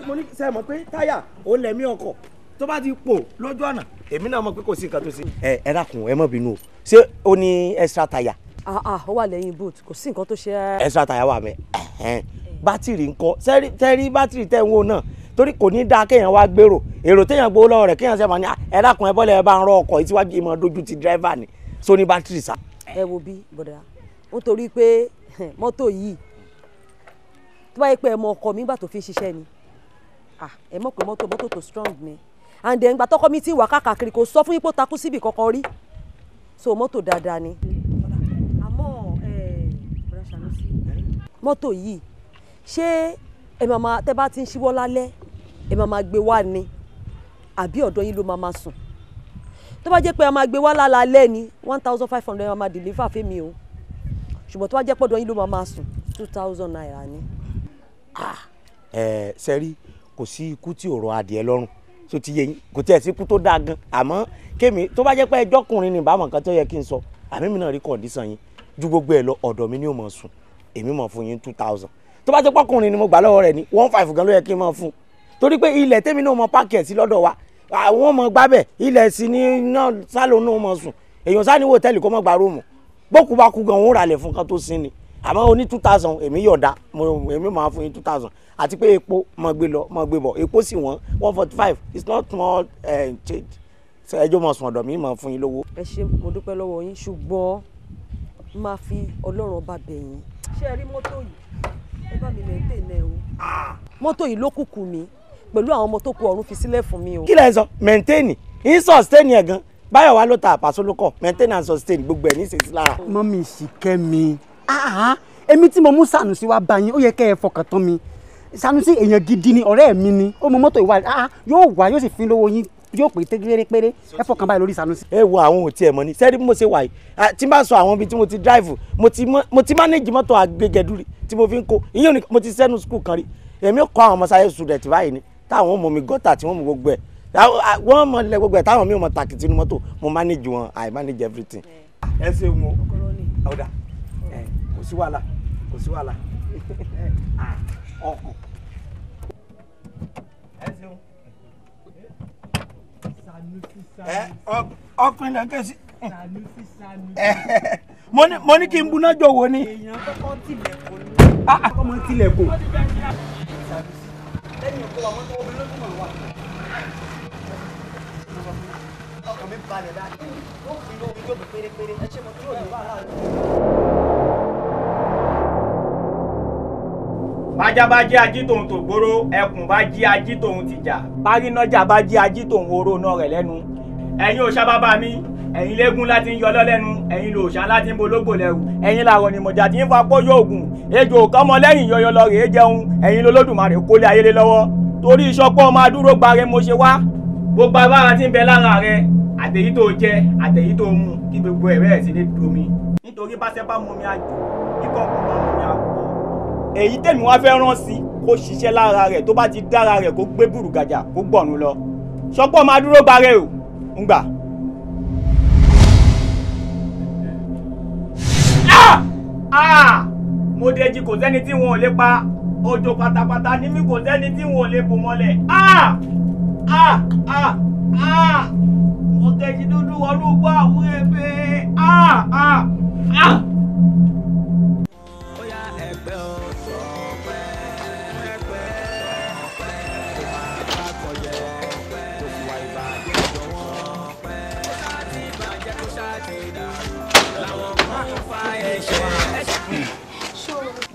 mo ní sẹ́ mọ̀ pé táyà òun lẹ̀mí ọkọ̀ tó bá ti pò lójú ọ̀nà èmi náà mọ̀ pé kò sí nǹkan tó ṣe. ẹ dákun ẹ má bínú o ṣé o ní extra tire. ó wà lẹ́yìn boot kò sí nǹkan tó ṣe é. extra tire wà mẹ́ bátìrì ńkọ́ tẹ́rí bátìrì tẹ́ ń wò náà torí kò ní dáa kéèyàn wá gbèrò èrò téèyàn gbowó lọ́wọ́ rẹ̀ kéèyàn sẹ́wọ̀n ní ẹ dákun ẹ bọ́lẹ̀ ẹ bá ń rọ ọkọ̀ ìtíwájú ìmọ̀ dojú ti driver ni so ní bátìrì sá. ẹ wo bí bọ̀dà nítorí pé mọ́tò yìí tó bá yẹ pé ẹ mọ ọkọ mi gbà tó fi ṣiṣẹ́ ni ẹ mọ̀ pé mọ́tò tó strong ni and then gbà tọkọ mi ti wà káàkiri kò sọ fún yín pé ó takú síbì kankan rí so mọ́tò dáadáa ni àmọ́ bọ̀dà Sanusi mọ́tò yìí ṣé ẹ máa tẹ́ bá ti ń ṣíwọ́ lálẹ́ ẹ máa gbé wá ni àbí ọ̀dọ̀ yín ló máa sùn tó bá jẹ́ pé ẹ máa gbé wá lálẹ́ ni 1,500 ẹ máa deliver fẹ́mi o ṣùgbọ́n tó bá jẹ́ pé ọ̀dọ̀ yín ló máa sùn 2,000 naira ni. sẹ́rí kò sí ikú tí ò rọ adìẹ lọ́rùn tó ti yé yín kò tí ẹ̀ sí ikú tó dáa gan àmọ́ kémi tó bá jẹ́ pé ẹjọ́kùnrin ni ìbámu nǹkan tó yẹ kí n sọ àmì mi náà rí kọ̀ǹdíṣàn yín ju gbogbo ẹ̀ lọ ọ̀dọ̀ mi ni ó mọ̀ sùn èmi mọ̀ fún yín 2,000 tó bá jẹ́ pọ́kùnrin ni mo gbà lọ́wọ́ rẹ̀ ní 1,500 gan ló yẹ kí n mọ̀ fún torí pé ilẹ̀ tèmi náà mọ páàkì ẹ̀ sí lọ́dọ̀ wa àwọn ọmọ gbábẹ̀ ilẹ̀ sí ní náà sálò náà mọ̀ sùn èèyàn sá ní hòtẹ́ẹ̀lì kó mọ̀ gba róòmù bókù bá kú gan òun rà lẹ̀ fún kan tó sin ni àmọ́ o ní 2,000 èmi yọ̀ọ̀dá èmi máa fún yín 2,000 àti pé epo mọ̀ gbé lọ mọ̀ gbé bọ̀ epo sì wọ́n 145 it's not small change ẹjọ́ mọ̀ sùn ọ̀dọ̀ mi mọ̀ fún yín lówó. ẹ ṣé mo dúpẹ́ lọ́wọ́ yín ṣùgbọ́n máa fi ọlọ́run ọba bẹ̀ yín ṣé ẹ rí mọ́tò yìí ẹ bá mi maintain o mọ́tò yìí ló kùkù mi pẹ̀lú àwọn ọmọ tó kù ọ̀run fi sílẹ̀ fún mi o. kí lẹ sọ maintain in sustain ẹ̀ gan báyọ̀ wá ló ta àpàṣọ ló kọ̀ maintain and sustain gbogbo ẹ̀ ní ìṣèṣì lára. mọ́mí Ṣìkẹ́mi èmi tí mo mú Sanusi wá bá yín ó yẹ kẹ́ ẹ fọkàn tán mi Sanusi èèyàn gidi ni ọ̀rẹ́ mi ni ó mọ mọ́tò ìwà yóò wá yóò sì fi lówó yín yóò pè pérépéré ẹ fọkàn báyìí lórí Sanusi. ẹ wo àwọn ò tiẹ̀ mọ̀ ni sẹ́ẹ̀dí bí mo ṣe wà yìí tí n bá sọ àwọn ibi tí mo ti drive mo ti manage mọ́tò àgbégẹ̀dúrì tí mo fi ń kó ìyẹn ni mo ti sẹ́nu school kan rí èmi kọ́ àwọn ọmọ sáyẹ́ student báyìí ni táwọn ọmọ mi gọ́tà tí wọ́n mú gbogbo ẹ̀ wọ́n mọ ilẹ̀ gbogbo ẹ̀ táwọn mi ò mọ tàkìtì inú mọ́tò mo manage wọn I manage everything. ẹ ṣe wọn ọ̀dà kò sí wàhálà kò sí wàhálà ọkọ̀ ẹ ṣeun. ọkùnrin lè kẹ́sì. mo ní kí n buná jọ wo ni. èèyàn kọ́kọ́ tilẹ̀kùn ni. ọmọ tilẹ̀kùn. lẹ́yìn ọkọ̀ àwọn tó obìnrin ló tún wà. ọkàn mi balẹ̀ dáadáa. ó fi lórí yóò bí pérépéré ẹ ṣe mọ tó yóò ní wàhálà rẹ. bájá bá jí ají tòun tó gbóró ẹkùn bá jí ají tòun ti jà bárínájà bá jí ají tòun oró náà rẹ̀ lẹ́nu ẹ̀yin òòṣà bàbá mi ẹ̀yin léegun láti ń yọ lọ́lẹ́nu ẹ̀yin lòòṣà láti ń bológbò lẹ́rù ẹ̀yin làwọn onímọ̀jà tí ń fa pọ́ yóògùn ejò kọ́mọ lẹ́yìn yọyọ lọ rèé jẹun ẹ̀yin lolódùmarè kólé ayélé lọ́wọ́ torí ìṣọpọ̀ ọmọ adúró gbàrẹ mo ṣe wá gbogbo agbára tí ń bẹ lára rẹ àtẹ̀yí tó jẹ àtẹ̀yí tó mu kí gbogbo ẹ̀ bẹ́ẹ̀ sí ní domi nítorí báṣẹ́ bá mú mi àjò kíkọ́ kò bá mú mi àpò èyí tèmi wá fẹ́ rán sí kó ṣiṣẹ́ lára rẹ̀ tó bá ti dára rẹ̀ kó gbé bùrùgàjà kó gbọ̀nù lọ ṣọpọ̀ máa dúró gbàrẹ́ o ń gbà. mo dèjì kò sẹ́ni tí wọn ò lè pa òjò pátápátá ní mi kò sẹ́ni tí wọn ò lè bò mọ́lẹ̀. mo dèjì dúdú wọnú gbọ́ àwọn ẹgbẹ́.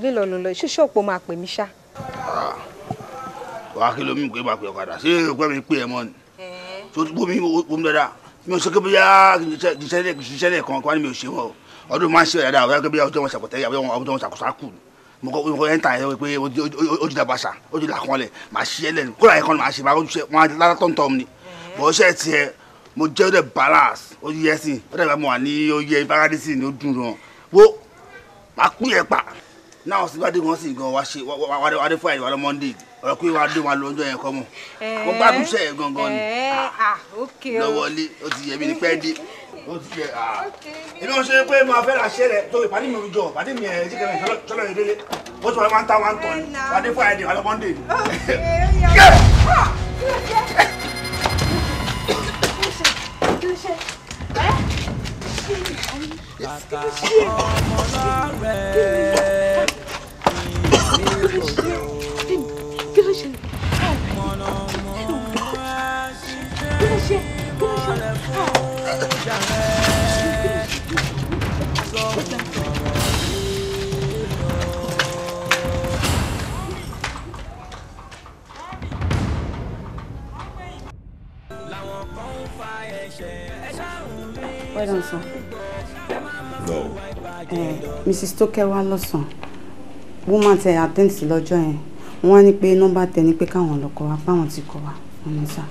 lílọ ló lọ ṣíṣọ́ òpó máa pè mí ṣá. wàá kí ló mú pé máa pè ọ̀kadà ṣé òpó mi pè ẹ mọ́ ni tó bó mi dáadáa mi ò ṣe kébí yá ṣiṣẹ́ lẹ́ẹ̀kan kí wọ́n ní mi ò ṣe wọ́n ọdún máa ń ṣe dáadáa wọ́n kébí yá ọjọ́ wọn ṣàpọ̀tẹ́ ọjọ́ wọn ṣàkóṣàkù mo kọ́ ẹ̀ ń ta ẹ̀ pé ó ti dàbàṣà ó ti làkànlẹ̀ máa ṣe ẹ́ lẹ́nu kó láyé kan máa ṣe máa wọn látọ̀ntọ̀ mi ni bọ́ ṣe tiẹ̀ mo jẹ́ ọdẹ balance ó yẹ sí ọdẹ bá mo wà ní oyè paradisi ní ó dùn ràn wo máa pín ẹ̀ pa náà sì bá dé wọn sì gan wá ṣe wá dé fún àyè wá lọ monday ọ̀rọ̀ pé wàá dé wọn lọ ọjọ́ yẹn kọ́ mọ̀ mo gbádùn iṣẹ́ yẹn gangan ni lọ́wọ́lé ó ti yẹ mí ní pẹ́ẹ́dé ó ti yẹ èmi wọn ṣe pé máa fẹ́ ra ṣẹ́ rẹ̀ tó ìpàdé mi rújọ ìpàdé mi ẹ̀ jíkẹ́ mi ṣọlọ́ yẹn délé ó ti wọ́n máa ń ta wọn tọ̀ ní wàá dé fún àyè wá lọ monday. Well done, sir. No. Mrs. Toke wá lọ́sàn. Woman tẹ attend sí lọ́jọ́ yẹn. Wọ́n ní pé nọ́mbà tẹ ní pé káwọn lọ kọ wá, páwọn ti kọ wá. Wọ́n ní sá.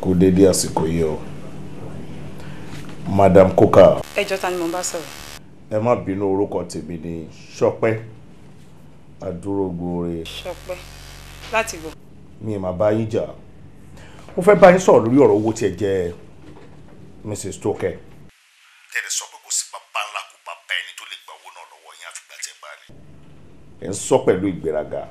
kú dédé àsìkò yìí o Madam Coker. ẹjọ́ ta ni mo bá sọ̀rọ̀. ẹ má bínú, orúkọ tèmi ni Ṣọpẹ́ Adúrógbòre. Ṣọpẹ́ láti bọ̀. mi ì máa bá yín jà, mo fẹ́ bá yín sọ̀rọ̀ lórí ọ̀rọ̀ owó tí ẹ jẹ Mrs. Toke. tẹ̀lé sọ pé kò sí bàbá ńlá kó bàbá ẹni tó lè gba owó náà lọ́wọ́ yín àfìgbà tí ẹ bá rí. ẹ ń sọ pẹ̀lú ìgbéraga,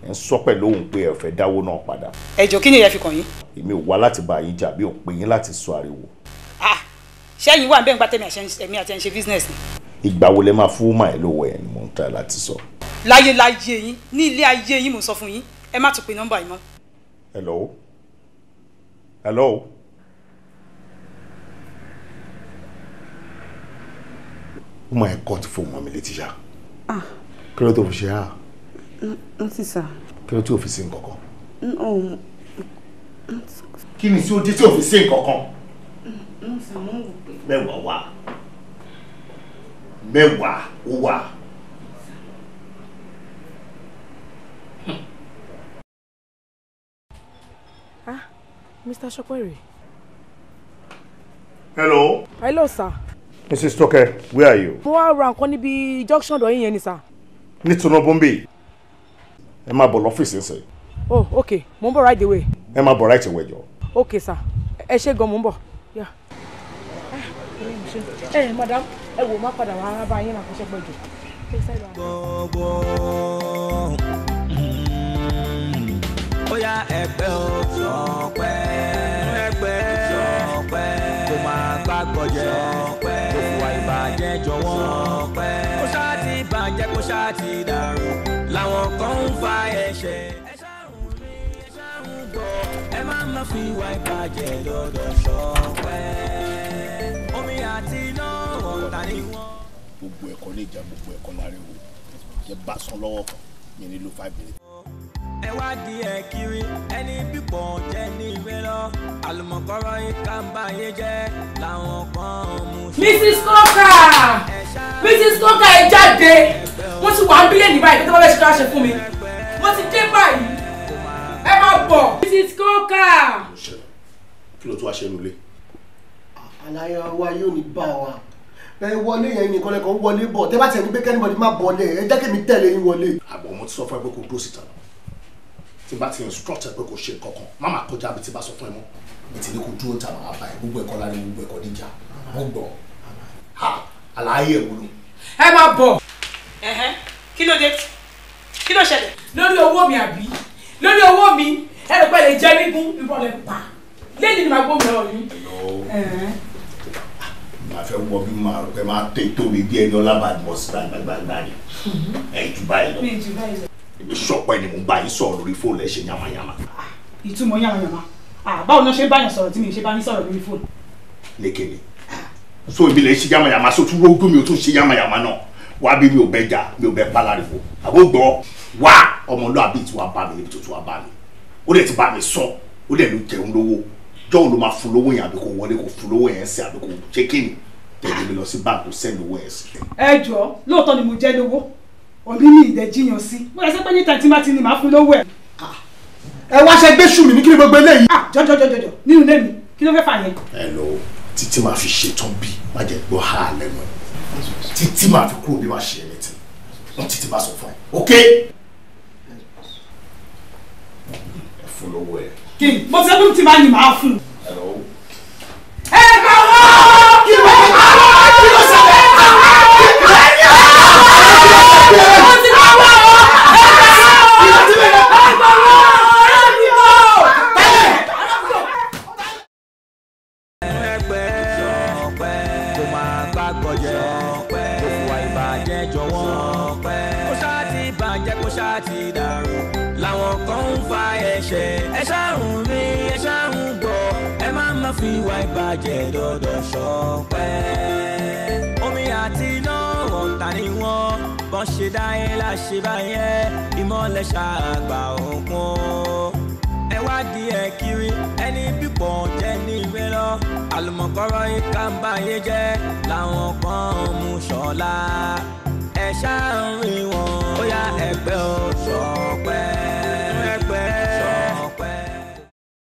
ẹ ń sọ pẹ̀lú òun pé ẹ fẹ́ dáwó náà padà. ẹjọ́ kí ni ìyẹn fi kàn yín. èmi ò wá láti bá yín jà, bí ò pè yín láti sọ ariwo. ṣẹ́yìn wà ń bẹ́ẹ̀ ń gbà tẹ̀mí àti ẹ̀ ń ṣe business ni. ìgbà wo lẹ máa fún mà ẹ lówó ẹ ni mò ń try láti sọ. láyé yín ní ilé ayé yín mò ń sọ fún yín, ẹ má tún pe nọ́mbà yìí mọ́. hello hello. ó máa ẹ̀kọ́ ti fóun mọ́ mi létí ṣá. kí ló tó fi ṣe á. n ti sà. kí ló tí ò fi sí nǹkankan. kí ni tí ó dé tí ò fi sí nǹkankan. mẹ́wàá wà mẹ́wàá ó wà. Mr. Shopere. hello. Hello, sir. Mrs. Toke, where are you? Mo wá ra nǹkan níbi junction dọ̀ yín yẹn ni, sir. ní Tinubu bí ẹ máa bọ̀ lọ́fíìsì ńsẹ̀. Oh, okay. Mo ń bọ̀ right away. ẹ máa bọ̀ right away jọ. Okay, sir. Ẹ ṣé gan, mo ń bọ̀. Yeah. Madam, ẹ wò má padà wá bá yín náà kó ṣe pẹ́ jù. Bóyá ẹgbẹ́ ò Ṣọpẹ́, Ṣọpẹ́, kò máa gbàgbọ́ jẹ́, kò fìwà ìbàjẹ́ jọ̀wọ́, kò ṣáà ti bàjẹ́, kò ṣáà ti dàrú, làwọn kan ń fa ẹ̀ṣẹ̀. Ẹ ṣàrùn rí, ẹ ṣàrùn gbọ́, ẹ má fi ìwà ìbàjẹ́ lọ́dọ̀ Ṣọpẹ́. Omi àti iná ọ̀tá ni wọ́n. Gbogbo ẹ̀kọ́ lè jà, gbogbo ẹ̀kọ́ láriwo, yẹ bá sọ lọ́wọ́ kan, mi nílò 5 minutes. Ẹ wá di ẹ kiri ẹni pípọ̀ jẹ́ ní ìwé lọ àlùmọ̀kọ́rọ́ ìka ń bá yé jẹ́ làwọn kan mú. Mrs. Coker! Mrs. Coker ẹ jáde wọ́n ti wà ń bílẹ̀ ní báyìí pé tí wọ́n fẹ́ ṣe ká ṣe fún mi wọ́n ti dé báyìí ẹ máa bọ̀. Mrs. Coker! kí ló tún wá ṣe nulẹ̀. àlàyé wa yóò ní bá wa ẹ wọlé yẹn nìkan lẹ́kọ̀ọ́ wọlé bọ̀ tẹ́ bá tiẹ̀ ní pé kẹ́nìbọ̀dì má bọ̀lẹ̀ ẹ jẹ́ kí mi tẹ̀lé yín wọlé. àbọ̀ mo ti sọ fún ẹ pé kò dúró síta tí bá ti instruct ẹ pé kò ṣe kankan má máa kọjá bí tí bá sọ fún ẹ mọ́ mi ti ní kó dúró ta máa bá ẹ gbogbo ẹ̀kọ́ lárí gbogbo ẹ̀kọ́ níjà wọ́n gbọ́ àlàyé ẹ̀ wúlò. ẹ máa bọ̀. kí ló dé kí ló ṣẹlẹ̀. lórí owó mi àbí lórí owó mi ẹ lè pẹ́ lè jẹ́ nígún ìbọn lè pa lẹ́yìn ni màá gbóhùn lọ́wọ́ yín. màá fẹ́ wọ bí màá rò pé máa tó tóbi bí ẹni ọlábàdìmọ̀ sí gbàgbàgbà ni ẹ̀ jù báyìí lọ. èmi sọpẹ́ ni mo bá yín sọ̀rọ̀ lórí fóònù ẹ̀ ṣe yamayama. ìtumọ̀ yamayama báwo ni wọ́n ṣe ń báyàn sọ̀rọ̀ tí mi ò ṣe bá yín sọ̀rọ̀ lórí fóònù. lékele so ibi lè ṣe yamayama so tún lójú mi ò tún ṣe yamayama náà wá bí mi ò bẹ jà mi ò bẹ pálariwo àbó gbọ́ wá ọmọlúwàbí tí wàá bá mi níbi tó tún wàá bá mi ó dẹ̀ ti bá mi sọ ó dẹ̀ ló jẹun lówó jọ́wọ́ ló máa fún lówó yẹn àbí kò wọlé kò fún lówó yẹn sí àbí kò ṣé kí ni tẹ̀lé mi lọ sí báńkì send owó yẹn sí. ẹ jọ lóòótọ́ ni mo jẹ́ lówó òbí mi ìdẹ jiyàn sí mo yẹ sẹ́ pé ní tẹ̀ntì má ti ní màá fún lówó ẹ̀. ẹ wá ṣe gbé ṣùmí ní kí ni gbogbo eléyìí. jọjọjọjọ nínú ilé mi kí ló fẹ́ fà yẹn. ẹ lọ títí máa fi ṣetán bí má jẹ gbọ́ ha lẹ́nu títí máa fi kúrò bí máa ṣe ẹni tí wọ́n títí bá sọ fún ẹ ok. ẹ fún lówó ẹ. kí ni mo ti sẹ́ pé tí máa ní màá fún. ẹ lọ. ẹ bá wọ́n kí ló ṣẹlẹ̀ fi wá ìbàjẹ́ dọ́dọ̀ ṣọpẹ́. Omi àti iná ọ̀tá ni wọ́n bọ́n ṣe dáyé láṣẹ báyẹn ìmọ̀lẹ̀ ṣàgbà òkun. Ẹ wá di ẹ kiri ẹni pípọ̀ jẹ́ ní ìwé lọ. Àlùmọ̀kọ́rọ́ ìka ń báyé jẹ́ làwọn kan mú ṣọlá. Ẹ ṣáà ń rí wọn ó yá ẹgbẹ́ ò ṣọpẹ́.